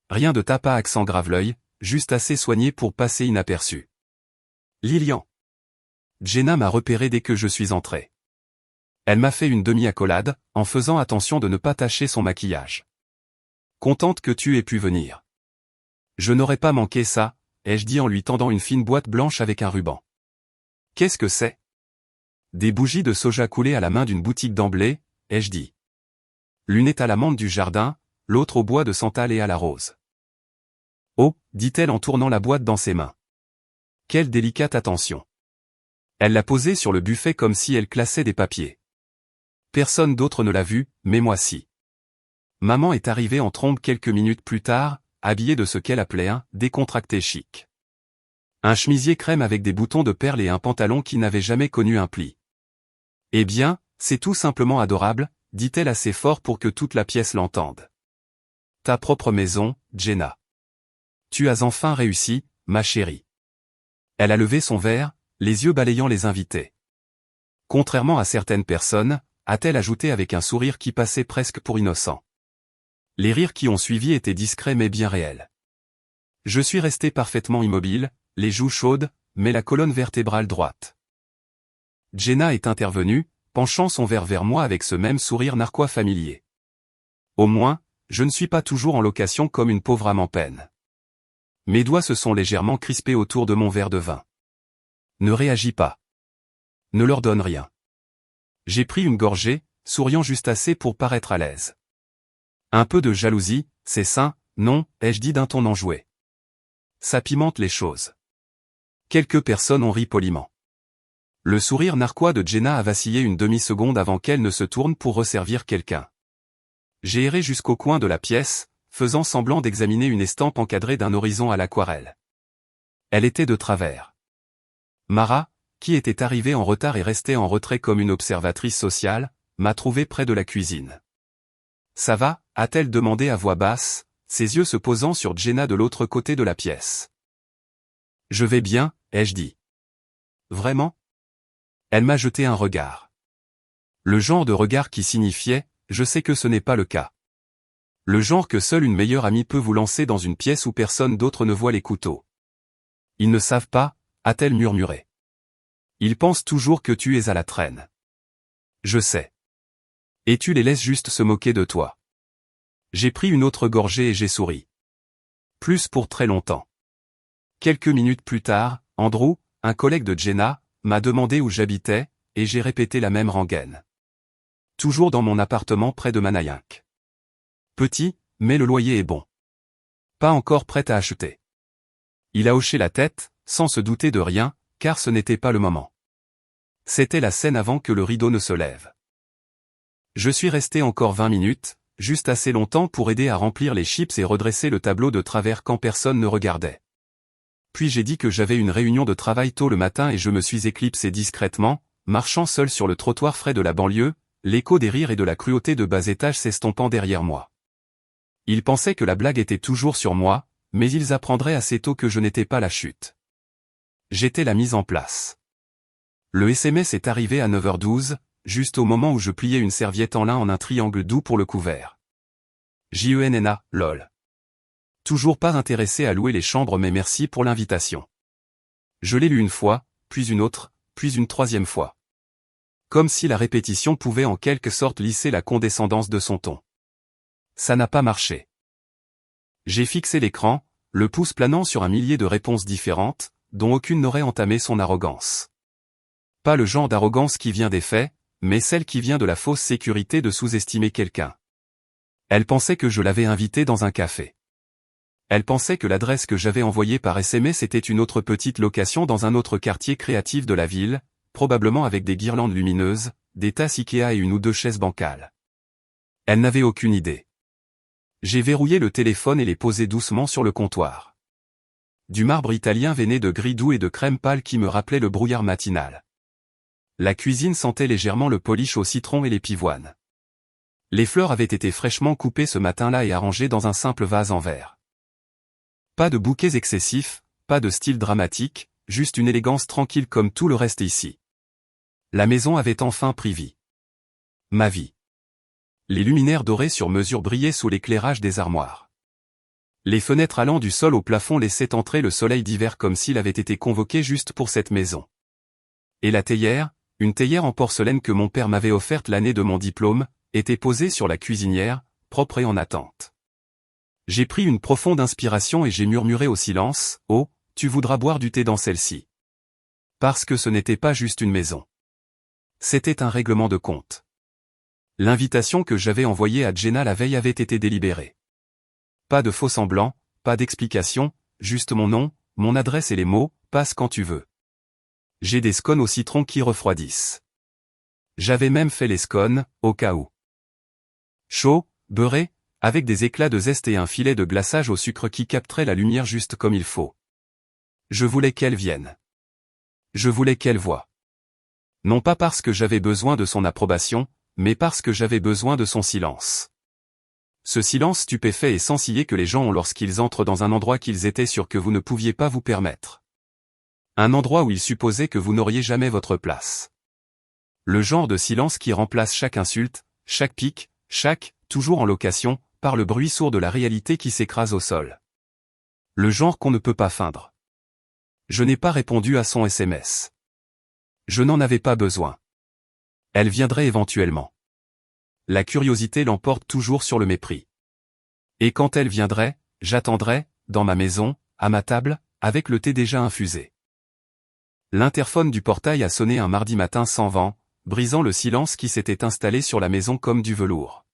[SPEAKER 1] Rien de tape à accent grave-l'œil, juste assez soigné pour passer inaperçu. Lilian. Jenna m'a repéré dès que je suis entré. Elle m'a fait une demi-accolade, en faisant attention de ne pas tacher son maquillage. Contente que tu aies pu venir. Je n'aurais pas manqué ça, ai-je dit en lui tendant une fine boîte blanche avec un ruban. Qu'est-ce que c'est? Des bougies de soja coulées à la main d'une boutique d'emblée, ai-je dit. L'une est à l'amande du jardin, l'autre au bois de santal et à la rose. Oh, dit-elle en tournant la boîte dans ses mains. Quelle délicate attention. Elle l'a posée sur le buffet comme si elle classait des papiers. Personne d'autre ne l'a vue, mais moi si. Maman est arrivée en trombe quelques minutes plus tard, habillée de ce qu'elle appelait un « décontracté chic ». Un chemisier crème avec des boutons de perles et un pantalon qui n'avait jamais connu un pli. « Eh bien, c'est tout simplement adorable », dit-elle assez fort pour que toute la pièce l'entende. « Ta propre maison, Jenna. Tu as enfin réussi, ma chérie. » Elle a levé son verre, les yeux balayant les invités. Contrairement à certaines personnes, a-t-elle ajouté avec un sourire qui passait presque pour innocent. Les rires qui ont suivi étaient discrets mais bien réels. Je suis resté parfaitement immobile, les joues chaudes, mais la colonne vertébrale droite. Jenna est intervenue, penchant son verre vers moi avec ce même sourire narquois familier. Au moins, je ne suis pas toujours en location comme une pauvre âme en peine. Mes doigts se sont légèrement crispés autour de mon verre de vin. Ne réagis pas. Ne leur donne rien. J'ai pris une gorgée, souriant juste assez pour paraître à l'aise. Un peu de jalousie, c'est sain, non, ai-je dit d'un ton enjoué. Ça pimente les choses. Quelques personnes ont ri poliment. Le sourire narquois de Jenna a vacillé une demi-seconde avant qu'elle ne se tourne pour resservir quelqu'un. J'ai erré jusqu'au coin de la pièce, faisant semblant d'examiner une estampe encadrée d'un horizon à l'aquarelle. Elle était de travers. Mara, qui était arrivée en retard et restait en retrait comme une observatrice sociale, m'a trouvé près de la cuisine. « Ça va ?» a-t-elle demandé à voix basse, ses yeux se posant sur Jenna de l'autre côté de la pièce. « Je vais bien », ai-je dit. « Vraiment ?» Elle m'a jeté un regard. Le genre de regard qui signifiait « je sais que ce n'est pas le cas ». Le genre que seule une meilleure amie peut vous lancer dans une pièce où personne d'autre ne voit les couteaux. « Ils ne savent pas », a-t-elle murmuré. « Ils pensent toujours que tu es à la traîne. »« Je sais. Et tu les laisses juste se moquer de toi. » J'ai pris une autre gorgée et j'ai souri. Plus pour très longtemps. Quelques minutes plus tard, Andrew, un collègue de Jenna, m'a demandé où j'habitais, et j'ai répété la même rengaine. Toujours dans mon appartement près de Manayunk. Petit, mais le loyer est bon. Pas encore prêt à acheter. Il a hoché la tête, sans se douter de rien, car ce n'était pas le moment. C'était la scène avant que le rideau ne se lève. Je suis resté encore 20 minutes, juste assez longtemps pour aider à remplir les chips et redresser le tableau de travers quand personne ne regardait. Puis j'ai dit que j'avais une réunion de travail tôt le matin et je me suis éclipsé discrètement, marchant seul sur le trottoir frais de la banlieue, l'écho des rires et de la cruauté de bas étage s'estompant derrière moi. Ils pensaient que la blague était toujours sur moi, mais ils apprendraient assez tôt que je n'étais pas la chute. J'étais la mise en place. Le SMS est arrivé à 9h12, juste au moment où je pliais une serviette en lin en un triangle doux pour le couvert. JENNA, lol. Toujours pas intéressé à louer les chambres mais merci pour l'invitation. Je l'ai lu une fois, puis une autre, puis une troisième fois. Comme si la répétition pouvait en quelque sorte lisser la condescendance de son ton. Ça n'a pas marché. J'ai fixé l'écran, le pouce planant sur un millier de réponses différentes, dont aucune n'aurait entamé son arrogance. Pas le genre d'arrogance qui vient des faits, mais celle qui vient de la fausse sécurité de sous-estimer quelqu'un. Elle pensait que je l'avais invité dans un café. Elle pensait que l'adresse que j'avais envoyée par SMS était une autre petite location dans un autre quartier créatif de la ville, probablement avec des guirlandes lumineuses, des tasses Ikea et une ou deux chaises bancales. Elle n'avait aucune idée. J'ai verrouillé le téléphone et l'ai posé doucement sur le comptoir. Du marbre italien veiné de gris doux et de crème pâle qui me rappelait le brouillard matinal. La cuisine sentait légèrement le polish au citron et les pivoines. Les fleurs avaient été fraîchement coupées ce matin-là et arrangées dans un simple vase en verre. Pas de bouquets excessifs, pas de style dramatique, juste une élégance tranquille comme tout le reste ici. La maison avait enfin pris vie. Ma vie. Les luminaires dorés sur mesure brillaient sous l'éclairage des armoires. Les fenêtres allant du sol au plafond laissaient entrer le soleil d'hiver comme s'il avait été convoqué juste pour cette maison. Et la théière, une théière en porcelaine que mon père m'avait offerte l'année de mon diplôme, était posée sur la cuisinière, propre et en attente. J'ai pris une profonde inspiration et j'ai murmuré au silence, « Oh, tu voudras boire du thé dans celle-ci. » Parce que ce n'était pas juste une maison. C'était un règlement de compte. L'invitation que j'avais envoyée à Jenna la veille avait été délibérée. Pas de faux semblants, pas d'explication, juste mon nom, mon adresse et les mots, passe quand tu veux. J'ai des scones au citron qui refroidissent. J'avais même fait les scones, au cas où. Chaud, beurré, avec des éclats de zeste et un filet de glaçage au sucre qui capterait la lumière juste comme il faut. Je voulais qu'elle vienne. Je voulais qu'elle voie. Non pas parce que j'avais besoin de son approbation, mais parce que j'avais besoin de son silence. Ce silence stupéfait et sans ciller que les gens ont lorsqu'ils entrent dans un endroit qu'ils étaient sûrs que vous ne pouviez pas vous permettre. Un endroit où ils supposaient que vous n'auriez jamais votre place. Le genre de silence qui remplace chaque insulte, chaque pique, toujours en location, par le bruit sourd de la réalité qui s'écrase au sol. Le genre qu'on ne peut pas feindre. Je n'ai pas répondu à son SMS. Je n'en avais pas besoin. Elle viendrait éventuellement. La curiosité l'emporte toujours sur le mépris. Et quand elle viendrait, j'attendrais, dans ma maison, à ma table, avec le thé déjà infusé. L'interphone du portail a sonné un mardi matin sans vent, brisant le silence qui s'était installé sur la maison comme du velours.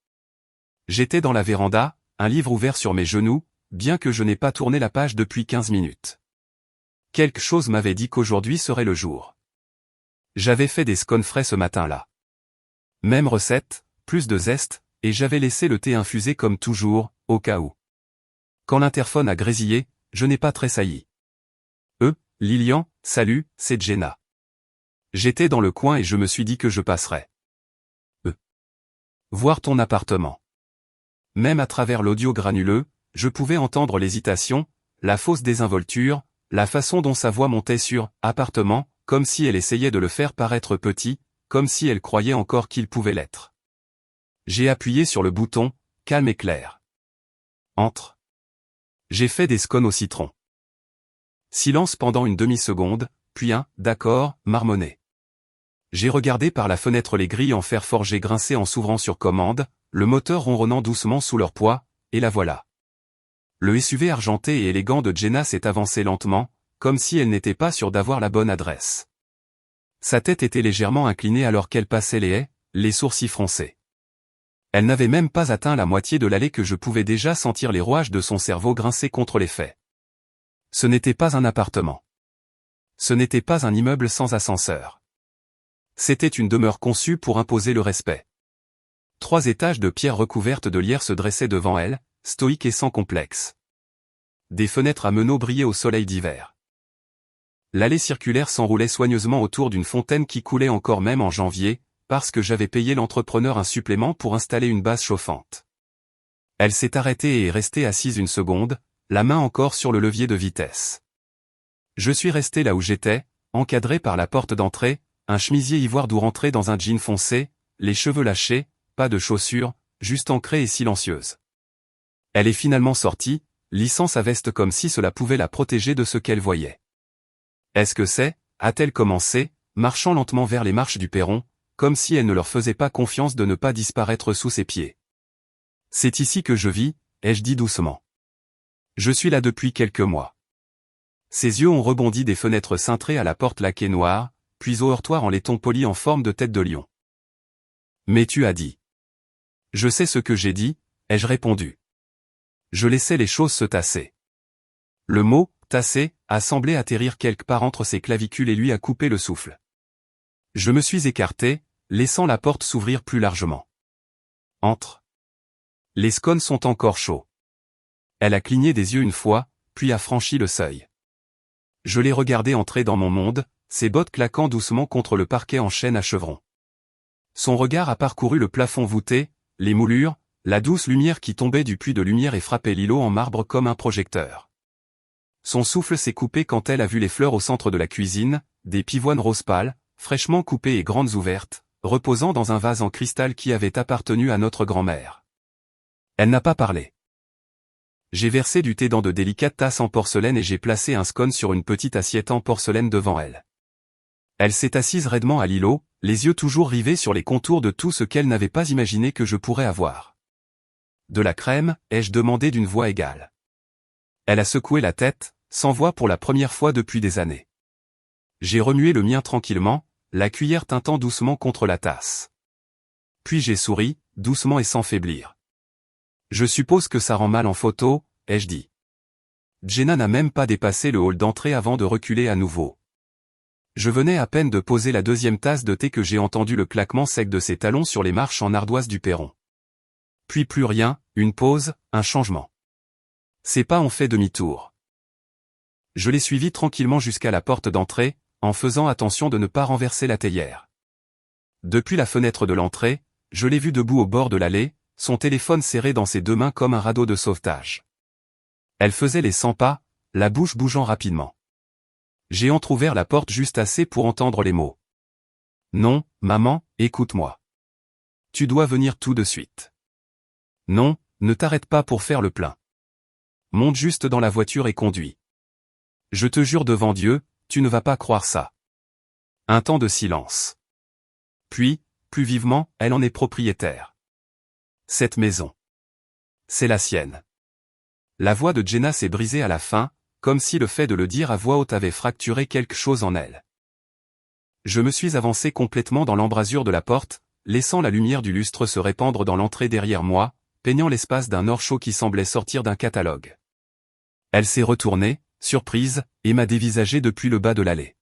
[SPEAKER 1] J'étais dans la véranda, un livre ouvert sur mes genoux, bien que je n'ai pas tourné la page depuis 15 minutes. Quelque chose m'avait dit qu'aujourd'hui serait le jour. J'avais fait des scones frais ce matin-là. Même recette, plus de zeste, et j'avais laissé le thé infusé comme toujours, au cas où. Quand l'interphone a grésillé, je n'ai pas tressailli. Lilian, salut, c'est Jenna. J'étais dans le coin et je me suis dit que je passerais. Voir ton appartement. Même à travers l'audio granuleux, je pouvais entendre l'hésitation, la fausse désinvolture, la façon dont sa voix montait sur « appartement », comme si elle essayait de le faire paraître petit, comme si elle croyait encore qu'il pouvait l'être. J'ai appuyé sur le bouton, calme et clair. Entre. J'ai fait des scones au citron. Silence pendant une demi-seconde, puis un « d'accord » marmonné. J'ai regardé par la fenêtre les grilles en fer forgé grincer en s'ouvrant sur commande, le moteur ronronnant doucement sous leur poids, et la voilà. Le SUV argenté et élégant de Jenna s'est avancé lentement, comme si elle n'était pas sûre d'avoir la bonne adresse. Sa tête était légèrement inclinée alors qu'elle passait les haies, les sourcils froncés. Elle n'avait même pas atteint la moitié de l'allée que je pouvais déjà sentir les rouages de son cerveau grincer contre les faits. Ce n'était pas un appartement. Ce n'était pas un immeuble sans ascenseur. C'était une demeure conçue pour imposer le respect. 3 étages de pierre recouvertes de lierre se dressaient devant elle, stoïques et sans complexe. Des fenêtres à meneaux brillaient au soleil d'hiver. L'allée circulaire s'enroulait soigneusement autour d'une fontaine qui coulait encore même en janvier, parce que j'avais payé l'entrepreneur un supplément pour installer une base chauffante. Elle s'est arrêtée et est restée assise une seconde, la main encore sur le levier de vitesse. Je suis resté là où j'étais, encadré par la porte d'entrée, un chemisier ivoire d'où rentrer dans un jean foncé, les cheveux lâchés, pas de chaussures, juste ancrée et silencieuse. Elle est finalement sortie, lissant sa veste comme si cela pouvait la protéger de ce qu'elle voyait. Est-ce que c'est, a-t-elle commencé, marchant lentement vers les marches du perron, comme si elle ne leur faisait pas confiance de ne pas disparaître sous ses pieds. C'est ici que je vis, ai-je dit doucement. Je suis là depuis quelques mois. Ses yeux ont rebondi des fenêtres cintrées à la porte laquée noire, puis au heurtoir en laiton poli en forme de tête de lion. Mais tu as dit. Je sais ce que j'ai dit, ai-je répondu. Je laissais les choses se tasser. Le mot, tasser, a semblé atterrir quelque part entre ses clavicules et lui a coupé le souffle. Je me suis écarté, laissant la porte s'ouvrir plus largement. Entre. Les scones sont encore chauds. Elle a cligné des yeux une fois, puis a franchi le seuil. Je l'ai regardé entrer dans mon monde, ses bottes claquant doucement contre le parquet en chêne à chevrons. Son regard a parcouru le plafond voûté, les moulures, la douce lumière qui tombait du puits de lumière et frappait l'îlot en marbre comme un projecteur. Son souffle s'est coupé quand elle a vu les fleurs au centre de la cuisine, des pivoines rose pâle, fraîchement coupées et grandes ouvertes, reposant dans un vase en cristal qui avait appartenu à notre grand-mère. Elle n'a pas parlé. J'ai versé du thé dans de délicates tasses en porcelaine et j'ai placé un scone sur une petite assiette en porcelaine devant elle. Elle s'est assise raidement à l'îlot, les yeux toujours rivés sur les contours de tout ce qu'elle n'avait pas imaginé que je pourrais avoir. De la crème, ai-je demandé d'une voix égale. Elle a secoué la tête, sans voix pour la première fois depuis des années. J'ai remué le mien tranquillement, la cuillère tintant doucement contre la tasse. Puis j'ai souri, doucement et sans faiblir. Je suppose que ça rend mal en photo, ai-je dit. Jenna n'a même pas dépassé le hall d'entrée avant de reculer à nouveau. Je venais à peine de poser la deuxième tasse de thé que j'ai entendu le claquement sec de ses talons sur les marches en ardoise du perron. Puis plus rien, une pause, un changement. Ses pas ont fait demi-tour. Je l'ai suivi tranquillement jusqu'à la porte d'entrée, en faisant attention de ne pas renverser la théière. Depuis la fenêtre de l'entrée, je l'ai vu debout au bord de l'allée, son téléphone serré dans ses deux mains comme un radeau de sauvetage. Elle faisait les 100 pas, la bouche bougeant rapidement. J'ai entrouvert la porte juste assez pour entendre les mots. Non, maman, écoute-moi. Tu dois venir tout de suite. Non, ne t'arrête pas pour faire le plein. Monte juste dans la voiture et conduis. Je te jure devant Dieu, tu ne vas pas croire ça. Un temps de silence. Puis, plus vivement, elle en est propriétaire. Cette maison. C'est la sienne. La voix de Jenna s'est brisée à la fin, comme si le fait de le dire à voix haute avait fracturé quelque chose en elle. Je me suis avancé complètement dans l'embrasure de la porte, laissant la lumière du lustre se répandre dans l'entrée derrière moi, peignant l'espace d'un or chaud qui semblait sortir d'un catalogue. Elle s'est retournée, surprise, et m'a dévisagé depuis le bas de l'allée.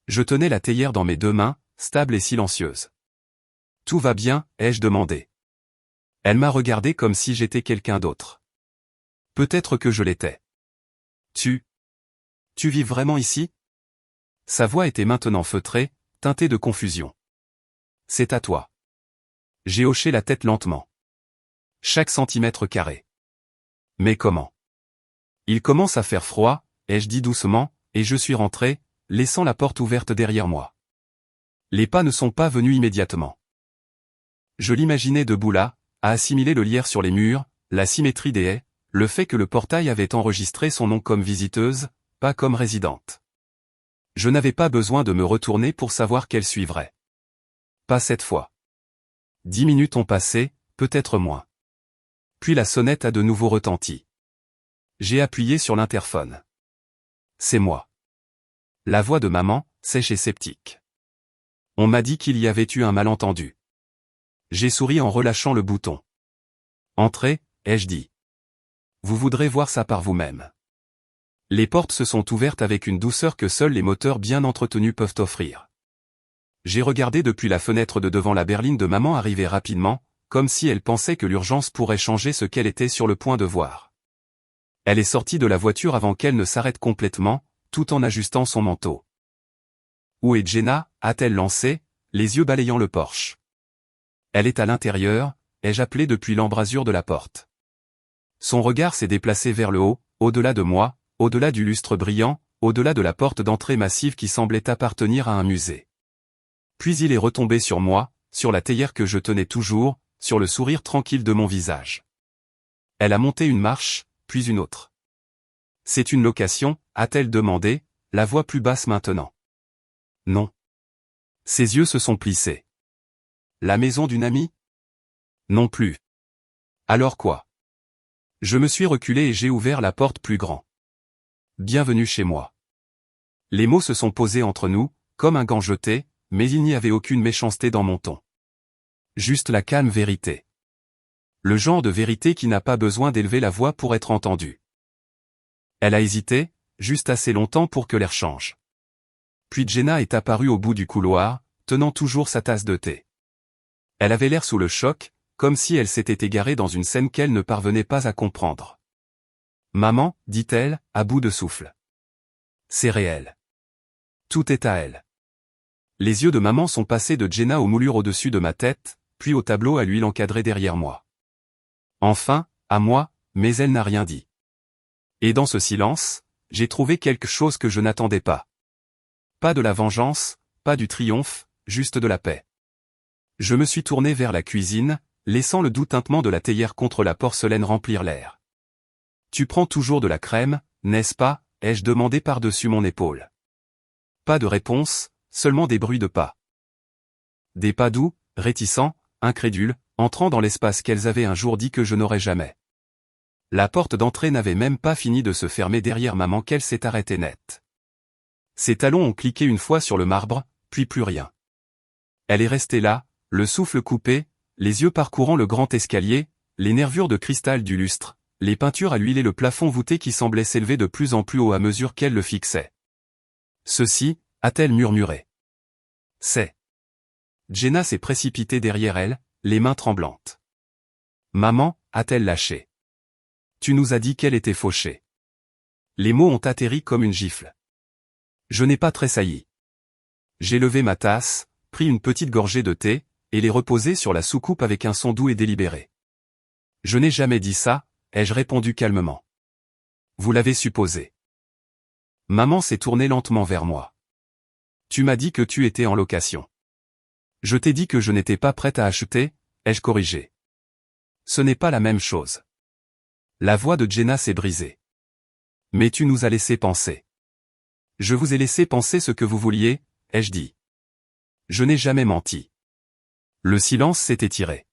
[SPEAKER 1] Je tenais la théière dans mes deux mains, stable et silencieuse. « Tout va bien ?» ai-je demandé. Elle m'a regardé comme si j'étais quelqu'un d'autre. Peut-être que je l'étais. Tu vis vraiment ici ? Sa voix était maintenant feutrée, teintée de confusion. C'est à toi. J'ai hoché la tête lentement. Chaque centimètre carré. Mais comment ? Il commence à faire froid, ai-je dit doucement, et je suis rentré, laissant la porte ouverte derrière moi. Les pas ne sont pas venus immédiatement. Je l'imaginais debout là, à assimiler le lierre sur les murs, la symétrie des haies, le fait que le portail avait enregistré son nom comme visiteuse, pas comme résidente. Je n'avais pas besoin de me retourner pour savoir qu'elle suivrait. Pas cette fois. 10 minutes ont passé, peut-être moins. Puis la sonnette a de nouveau retenti. J'ai appuyé sur l'interphone. C'est moi. La voix de maman, sèche et sceptique. On m'a dit qu'il y avait eu un malentendu. J'ai souri en relâchant le bouton. Entrez, ai-je dit. Vous voudrez voir ça par vous-même. Les portes se sont ouvertes avec une douceur que seuls les moteurs bien entretenus peuvent offrir. J'ai regardé depuis la fenêtre de devant la berline de maman arriver rapidement, comme si elle pensait que l'urgence pourrait changer ce qu'elle était sur le point de voir. Elle est sortie de la voiture avant qu'elle ne s'arrête complètement, tout en ajustant son manteau. Où est Jenna ? A-t-elle lancé, les yeux balayant le porche. Elle est à l'intérieur, ai-je appelé depuis l'embrasure de la porte. Son regard s'est déplacé vers le haut, au-delà de moi, au-delà du lustre brillant, au-delà de la porte d'entrée massive qui semblait appartenir à un musée. Puis il est retombé sur moi, sur la théière que je tenais toujours, sur le sourire tranquille de mon visage. Elle a monté une marche, puis une autre. C'est une location, a-t-elle demandé, la voix plus basse maintenant. Non. Ses yeux se sont plissés. La maison d'une amie ? Non plus. Alors quoi ? Je me suis reculé et j'ai ouvert la porte plus grand. Bienvenue chez moi. Les mots se sont posés entre nous, comme un gant jeté, mais il n'y avait aucune méchanceté dans mon ton. Juste la calme vérité. Le genre de vérité qui n'a pas besoin d'élever la voix pour être entendue. Elle a hésité, juste assez longtemps pour que l'air change. Puis Jenna est apparue au bout du couloir, tenant toujours sa tasse de thé. Elle avait l'air sous le choc, comme si elle s'était égarée dans une scène qu'elle ne parvenait pas à comprendre. « Maman, dit-elle, à bout de souffle. C'est réel. Tout est à elle. » Les yeux de maman sont passés de Jenna aux moulures au-dessus de ma tête, puis au tableau à l'huile encadré derrière moi. Enfin, à moi, mais elle n'a rien dit. Et dans ce silence, j'ai trouvé quelque chose que je n'attendais pas. Pas de la vengeance, pas du triomphe, juste de la paix. Je me suis tourné vers la cuisine, laissant le doux tintement de la théière contre la porcelaine remplir l'air. « Tu prends toujours de la crème, n'est-ce pas ?» ai-je demandé par-dessus mon épaule. Pas de réponse, seulement des bruits de pas. Des pas doux, réticents, incrédules, entrant dans l'espace qu'elles avaient un jour dit que je n'aurais jamais. La porte d'entrée n'avait même pas fini de se fermer derrière maman qu'elle s'est arrêtée net. Ses talons ont cliqué une fois sur le marbre, puis plus rien. Elle est restée là, le souffle coupé, les yeux parcourant le grand escalier, les nervures de cristal du lustre, les peintures à l'huile et le plafond voûté qui semblait s'élever de plus en plus haut à mesure qu'elle le fixait. Ceci, a-t-elle murmuré. C'est. Jenna s'est précipitée derrière elle, les mains tremblantes. Maman, a-t-elle lâché. Tu nous as dit qu'elle était fauchée. Les mots ont atterri comme une gifle. Je n'ai pas tressailli. J'ai levé ma tasse, pris une petite gorgée de thé, et l'ai reposée sur la soucoupe avec un son doux et délibéré. Je n'ai jamais dit ça, ai-je répondu calmement. Vous l'avez supposé. Maman s'est tournée lentement vers moi. Tu m'as dit que tu étais en location. Je t'ai dit que je n'étais pas prête à acheter, ai-je corrigé. Ce n'est pas la même chose. La voix de Jenna s'est brisée. Mais tu nous as laissé penser. Je vous ai laissé penser ce que vous vouliez, ai-je dit. Je n'ai jamais menti. Le silence s'est étiré.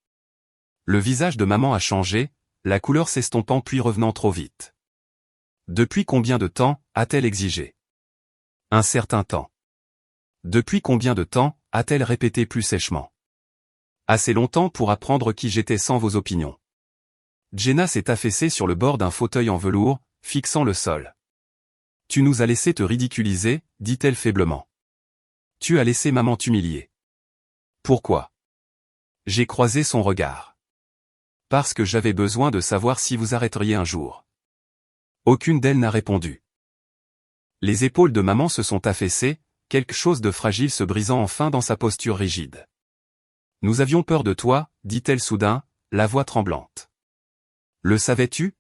[SPEAKER 1] Le visage de maman a changé, la couleur s'estompant puis revenant trop vite. Depuis combien de temps, a-t-elle exigé? Un certain temps. Depuis combien de temps, a-t-elle répété plus sèchement? Assez longtemps pour apprendre qui j'étais sans vos opinions. Jenna s'est affaissée sur le bord d'un fauteuil en velours, fixant le sol. Tu nous as laissé te ridiculiser, dit-elle faiblement. Tu as laissé maman t'humilier. Pourquoi? J'ai croisé son regard. Parce que j'avais besoin de savoir si vous arrêteriez un jour. Aucune d'elles n'a répondu. Les épaules de maman se sont affaissées, quelque chose de fragile se brisant enfin dans sa posture rigide. Nous avions peur de toi, dit-elle soudain, la voix tremblante. Le savais-tu?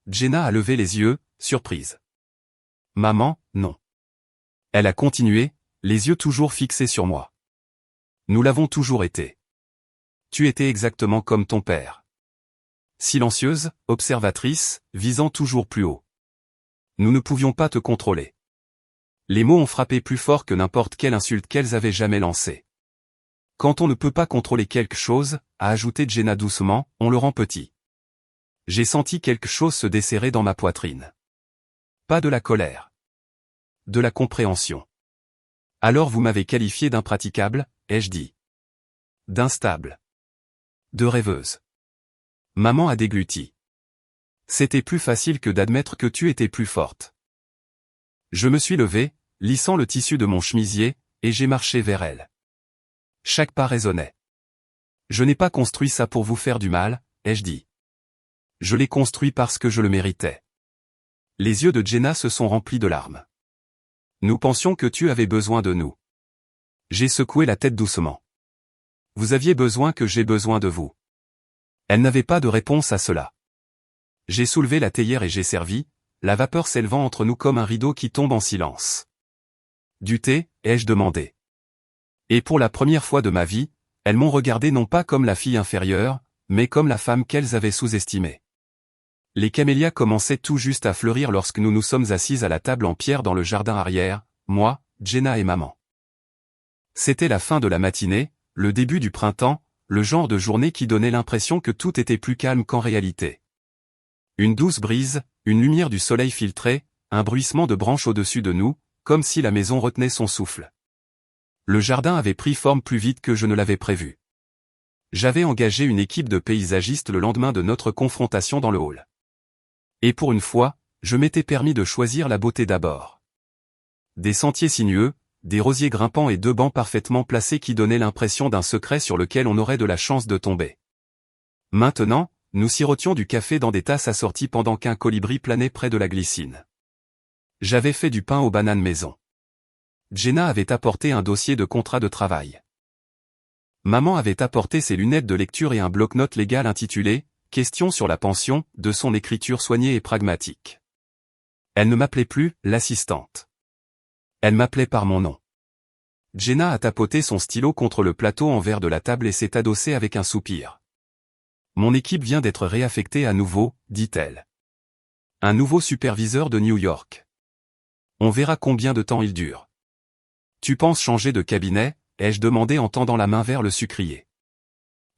[SPEAKER 1] Jenna a levé les yeux, surprise. Maman, non. Elle a continué, les yeux toujours fixés sur moi. Nous l'avons toujours été. Tu étais exactement comme ton père. Silencieuse, observatrice, visant toujours plus haut. Nous ne pouvions pas te contrôler. Les mots ont frappé plus fort que n'importe quelle insulte qu'elles avaient jamais lancée. Quand on ne peut pas contrôler quelque chose, a ajouté Jenna doucement, on le rend petit. J'ai senti quelque chose se desserrer dans ma poitrine. Pas de la colère. De la compréhension. Alors vous m'avez qualifié d'impraticable, ai-je dit. D'instable. De rêveuse. Maman a dégluti. C'était plus facile que d'admettre que tu étais plus forte. Je me suis levé, lissant le tissu de mon chemisier, et j'ai marché vers elle. Chaque pas résonnait. Je n'ai pas construit ça pour vous faire du mal, ai-je dit. Je l'ai construit parce que je le méritais. Les yeux de Jenna se sont remplis de larmes. Nous pensions que tu avais besoin de nous. J'ai secoué la tête doucement. Vous aviez besoin que j'ai besoin de vous. Elle n'avait pas de réponse à cela. J'ai soulevé la théière et j'ai servi, la vapeur s'élevant entre nous comme un rideau qui tombe en silence. Du thé, ai-je demandé. Et pour la première fois de ma vie, elles m'ont regardé non pas comme la fille inférieure, mais comme la femme qu'elles avaient sous-estimée. Les camélias commençaient tout juste à fleurir lorsque nous nous sommes assises à la table en pierre dans le jardin arrière, moi, Jenna et maman. C'était la fin de la matinée, le début du printemps, le genre de journée qui donnait l'impression que tout était plus calme qu'en réalité. Une douce brise, une lumière du soleil filtrée, un bruissement de branches au-dessus de nous, comme si la maison retenait son souffle. Le jardin avait pris forme plus vite que je ne l'avais prévu. J'avais engagé une équipe de paysagistes le lendemain de notre confrontation dans le hall. Et pour une fois, je m'étais permis de choisir la beauté d'abord. Des sentiers sinueux, des rosiers grimpants et 2 bancs parfaitement placés qui donnaient l'impression d'un secret sur lequel on aurait de la chance de tomber. Maintenant, nous sirotions du café dans des tasses assorties pendant qu'un colibri planait près de la glycine. J'avais fait du pain aux bananes maison. Jenna avait apporté un dossier de contrat de travail. Maman avait apporté ses lunettes de lecture et un bloc-notes légal intitulé « Question sur la pension » de son écriture soignée et pragmatique. Elle ne m'appelait plus « l'assistante ». Elle m'appelait par mon nom. Jenna a tapoté son stylo contre le plateau en verre de la table et s'est adossée avec un soupir. Mon équipe vient d'être réaffectée à nouveau, dit-elle. Un nouveau superviseur de New York. On verra combien de temps il dure. Tu penses changer de cabinet, ai-je demandé en tendant la main vers le sucrier.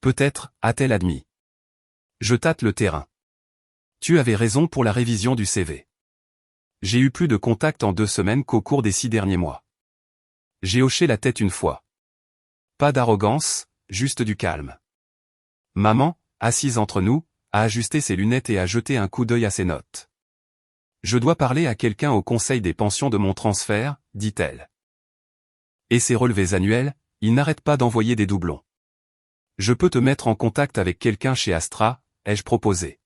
[SPEAKER 1] Peut-être, a-t-elle admis. Je tâte le terrain. Tu avais raison pour la révision du CV. J'ai eu plus de contacts en 2 semaines qu'au cours des 6 derniers mois. J'ai hoché la tête une fois. Pas d'arrogance, juste du calme. Maman, assise entre nous, a ajusté ses lunettes et a jeté un coup d'œil à ses notes. Je dois parler à quelqu'un au conseil des pensions de mon transfert, dit-elle. Et ces relevés annuels, ils n'arrêtent pas d'envoyer des doublons. Je peux te mettre en contact avec quelqu'un chez Astra, ai-je proposé.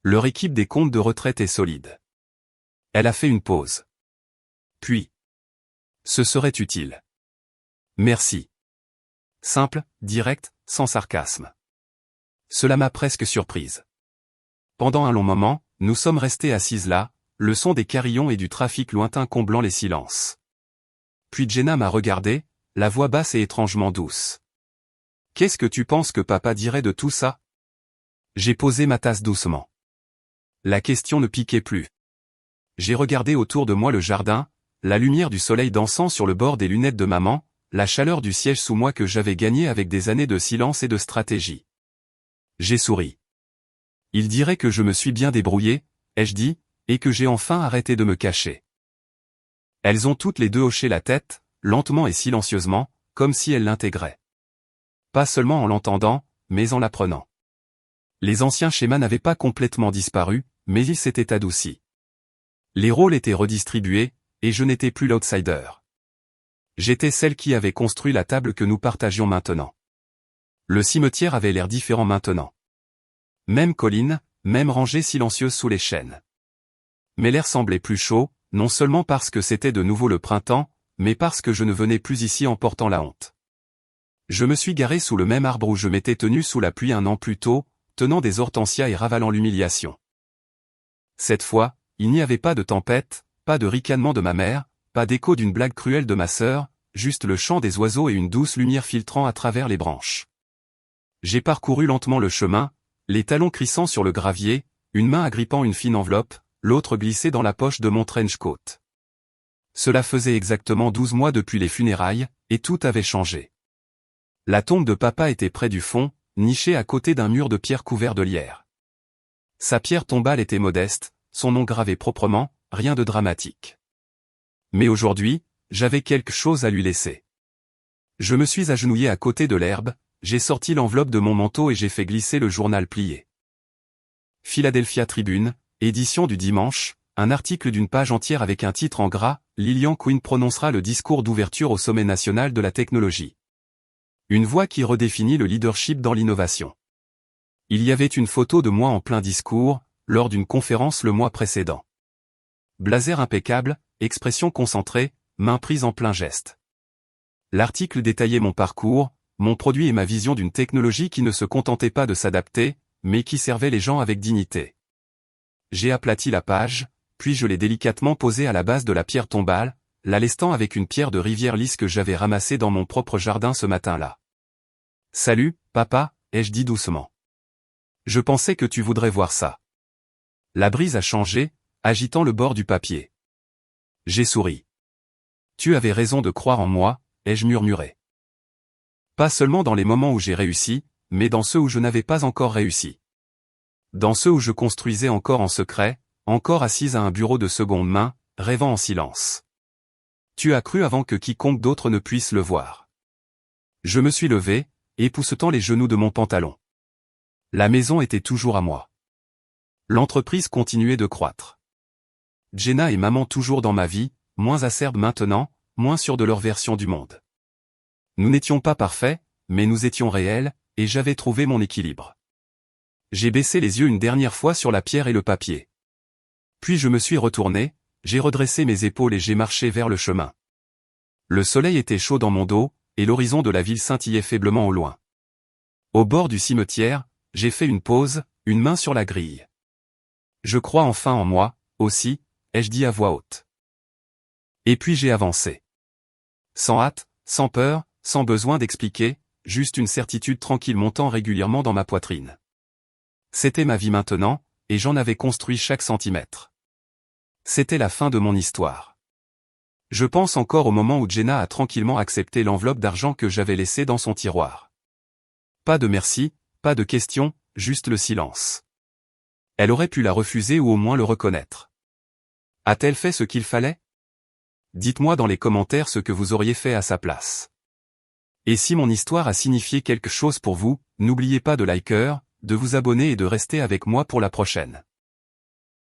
[SPEAKER 1] Leur équipe des comptes de retraite est solide. Elle a fait une pause. Puis. Ce serait utile. Merci. Simple, direct, sans sarcasme. Cela m'a presque surprise. Pendant un long moment, nous sommes restés assises là, le son des carillons et du trafic lointain comblant les silences. Puis Jenna m'a regardé, la voix basse et étrangement douce. Qu'est-ce que tu penses que papa dirait de tout ça? J'ai posé ma tasse doucement. La question ne piquait plus. J'ai regardé autour de moi le jardin, la lumière du soleil dansant sur le bord des lunettes de maman, la chaleur du siège sous moi que j'avais gagné avec des années de silence et de stratégie. J'ai souri. Il dirait que je me suis bien débrouillé, ai-je dit, et que j'ai enfin arrêté de me cacher. Elles ont toutes les deux hoché la tête, lentement et silencieusement, comme si elles l'intégraient. Pas seulement en l'entendant, mais en l'apprenant. Les anciens schémas n'avaient pas complètement disparu, mais ils s'étaient adoucis. Les rôles étaient redistribués, et je n'étais plus l'outsider. J'étais celle qui avait construit la table que nous partagions maintenant. Le cimetière avait l'air différent maintenant. Même colline, même rangée silencieuse sous les chênes. Mais l'air semblait plus chaud, non seulement parce que c'était de nouveau le printemps, mais parce que je ne venais plus ici en portant la honte. Je me suis garé sous le même arbre où je m'étais tenu sous la pluie un an plus tôt, tenant des hortensias et ravalant l'humiliation. Cette fois, il n'y avait pas de tempête, pas de ricanement de ma mère, pas d'écho d'une blague cruelle de ma sœur, juste le chant des oiseaux et une douce lumière filtrant à travers les branches. J'ai parcouru lentement le chemin, les talons crissant sur le gravier, une main agrippant une fine enveloppe, l'autre glissée dans la poche de mon trench coat. Cela faisait exactement 12 mois depuis les funérailles, et tout avait changé. La tombe de papa était près du fond, nichée à côté d'un mur de pierre couvert de lierre. Sa pierre tombale était modeste, son nom gravé proprement, rien de dramatique. Mais aujourd'hui, j'avais quelque chose à lui laisser. Je me suis agenouillé à côté de l'herbe, j'ai sorti l'enveloppe de mon manteau et j'ai fait glisser le journal plié. Philadelphia Tribune, édition du dimanche, un article d'une page entière avec un titre en gras, Lillian Quinn prononcera le discours d'ouverture au sommet national de la technologie. Une voix qui redéfinit le leadership dans l'innovation. Il y avait une photo de moi en plein discours, lors d'une conférence le mois précédent. Blazer impeccable, expression concentrée, main prise en plein geste. L'article détaillait mon parcours, mon produit et ma vision d'une technologie qui ne se contentait pas de s'adapter, mais qui servait les gens avec dignité. J'ai aplati la page, puis je l'ai délicatement posée à la base de la pierre tombale, la lestant avec une pierre de rivière lisse que j'avais ramassée dans mon propre jardin ce matin-là. « Salut, papa », ai-je dit doucement. « Je pensais que tu voudrais voir ça. » La brise a changé, agitant le bord du papier. J'ai souri. « Tu avais raison de croire en moi », ai-je murmuré. Pas seulement dans les moments où j'ai réussi, mais dans ceux où je n'avais pas encore réussi. Dans ceux où je construisais encore en secret, encore assise à un bureau de seconde main, rêvant en silence. Tu as cru avant que quiconque d'autre ne puisse le voir. Je me suis levé, époussetant les genoux de mon pantalon. La maison était toujours à moi. L'entreprise continuait de croître. Jenna et maman toujours dans ma vie, moins acerbes maintenant, moins sûrs de leur version du monde. Nous n'étions pas parfaits, mais nous étions réels, et j'avais trouvé mon équilibre. J'ai baissé les yeux une dernière fois sur la pierre et le papier. Puis je me suis retourné, j'ai redressé mes épaules et j'ai marché vers le chemin. Le soleil était chaud dans mon dos, et l'horizon de la ville scintillait faiblement au loin. Au bord du cimetière, j'ai fait une pause, une main sur la grille. Je crois enfin en moi, aussi, ai-je dit à voix haute. Et puis j'ai avancé. Sans hâte, sans peur, sans besoin d'expliquer, juste une certitude tranquille montant régulièrement dans ma poitrine. C'était ma vie maintenant, et j'en avais construit chaque centimètre. C'était la fin de mon histoire. Je pense encore au moment où Jenna a tranquillement accepté l'enveloppe d'argent que j'avais laissée dans son tiroir. Pas de merci, pas de questions, juste le silence. Elle aurait pu la refuser ou au moins le reconnaître. A-t-elle fait ce qu'il fallait? Dites-moi dans les commentaires ce que vous auriez fait à sa place. Et si mon histoire a signifié quelque chose pour vous, n'oubliez pas de liker, de vous abonner et de rester avec moi pour la prochaine.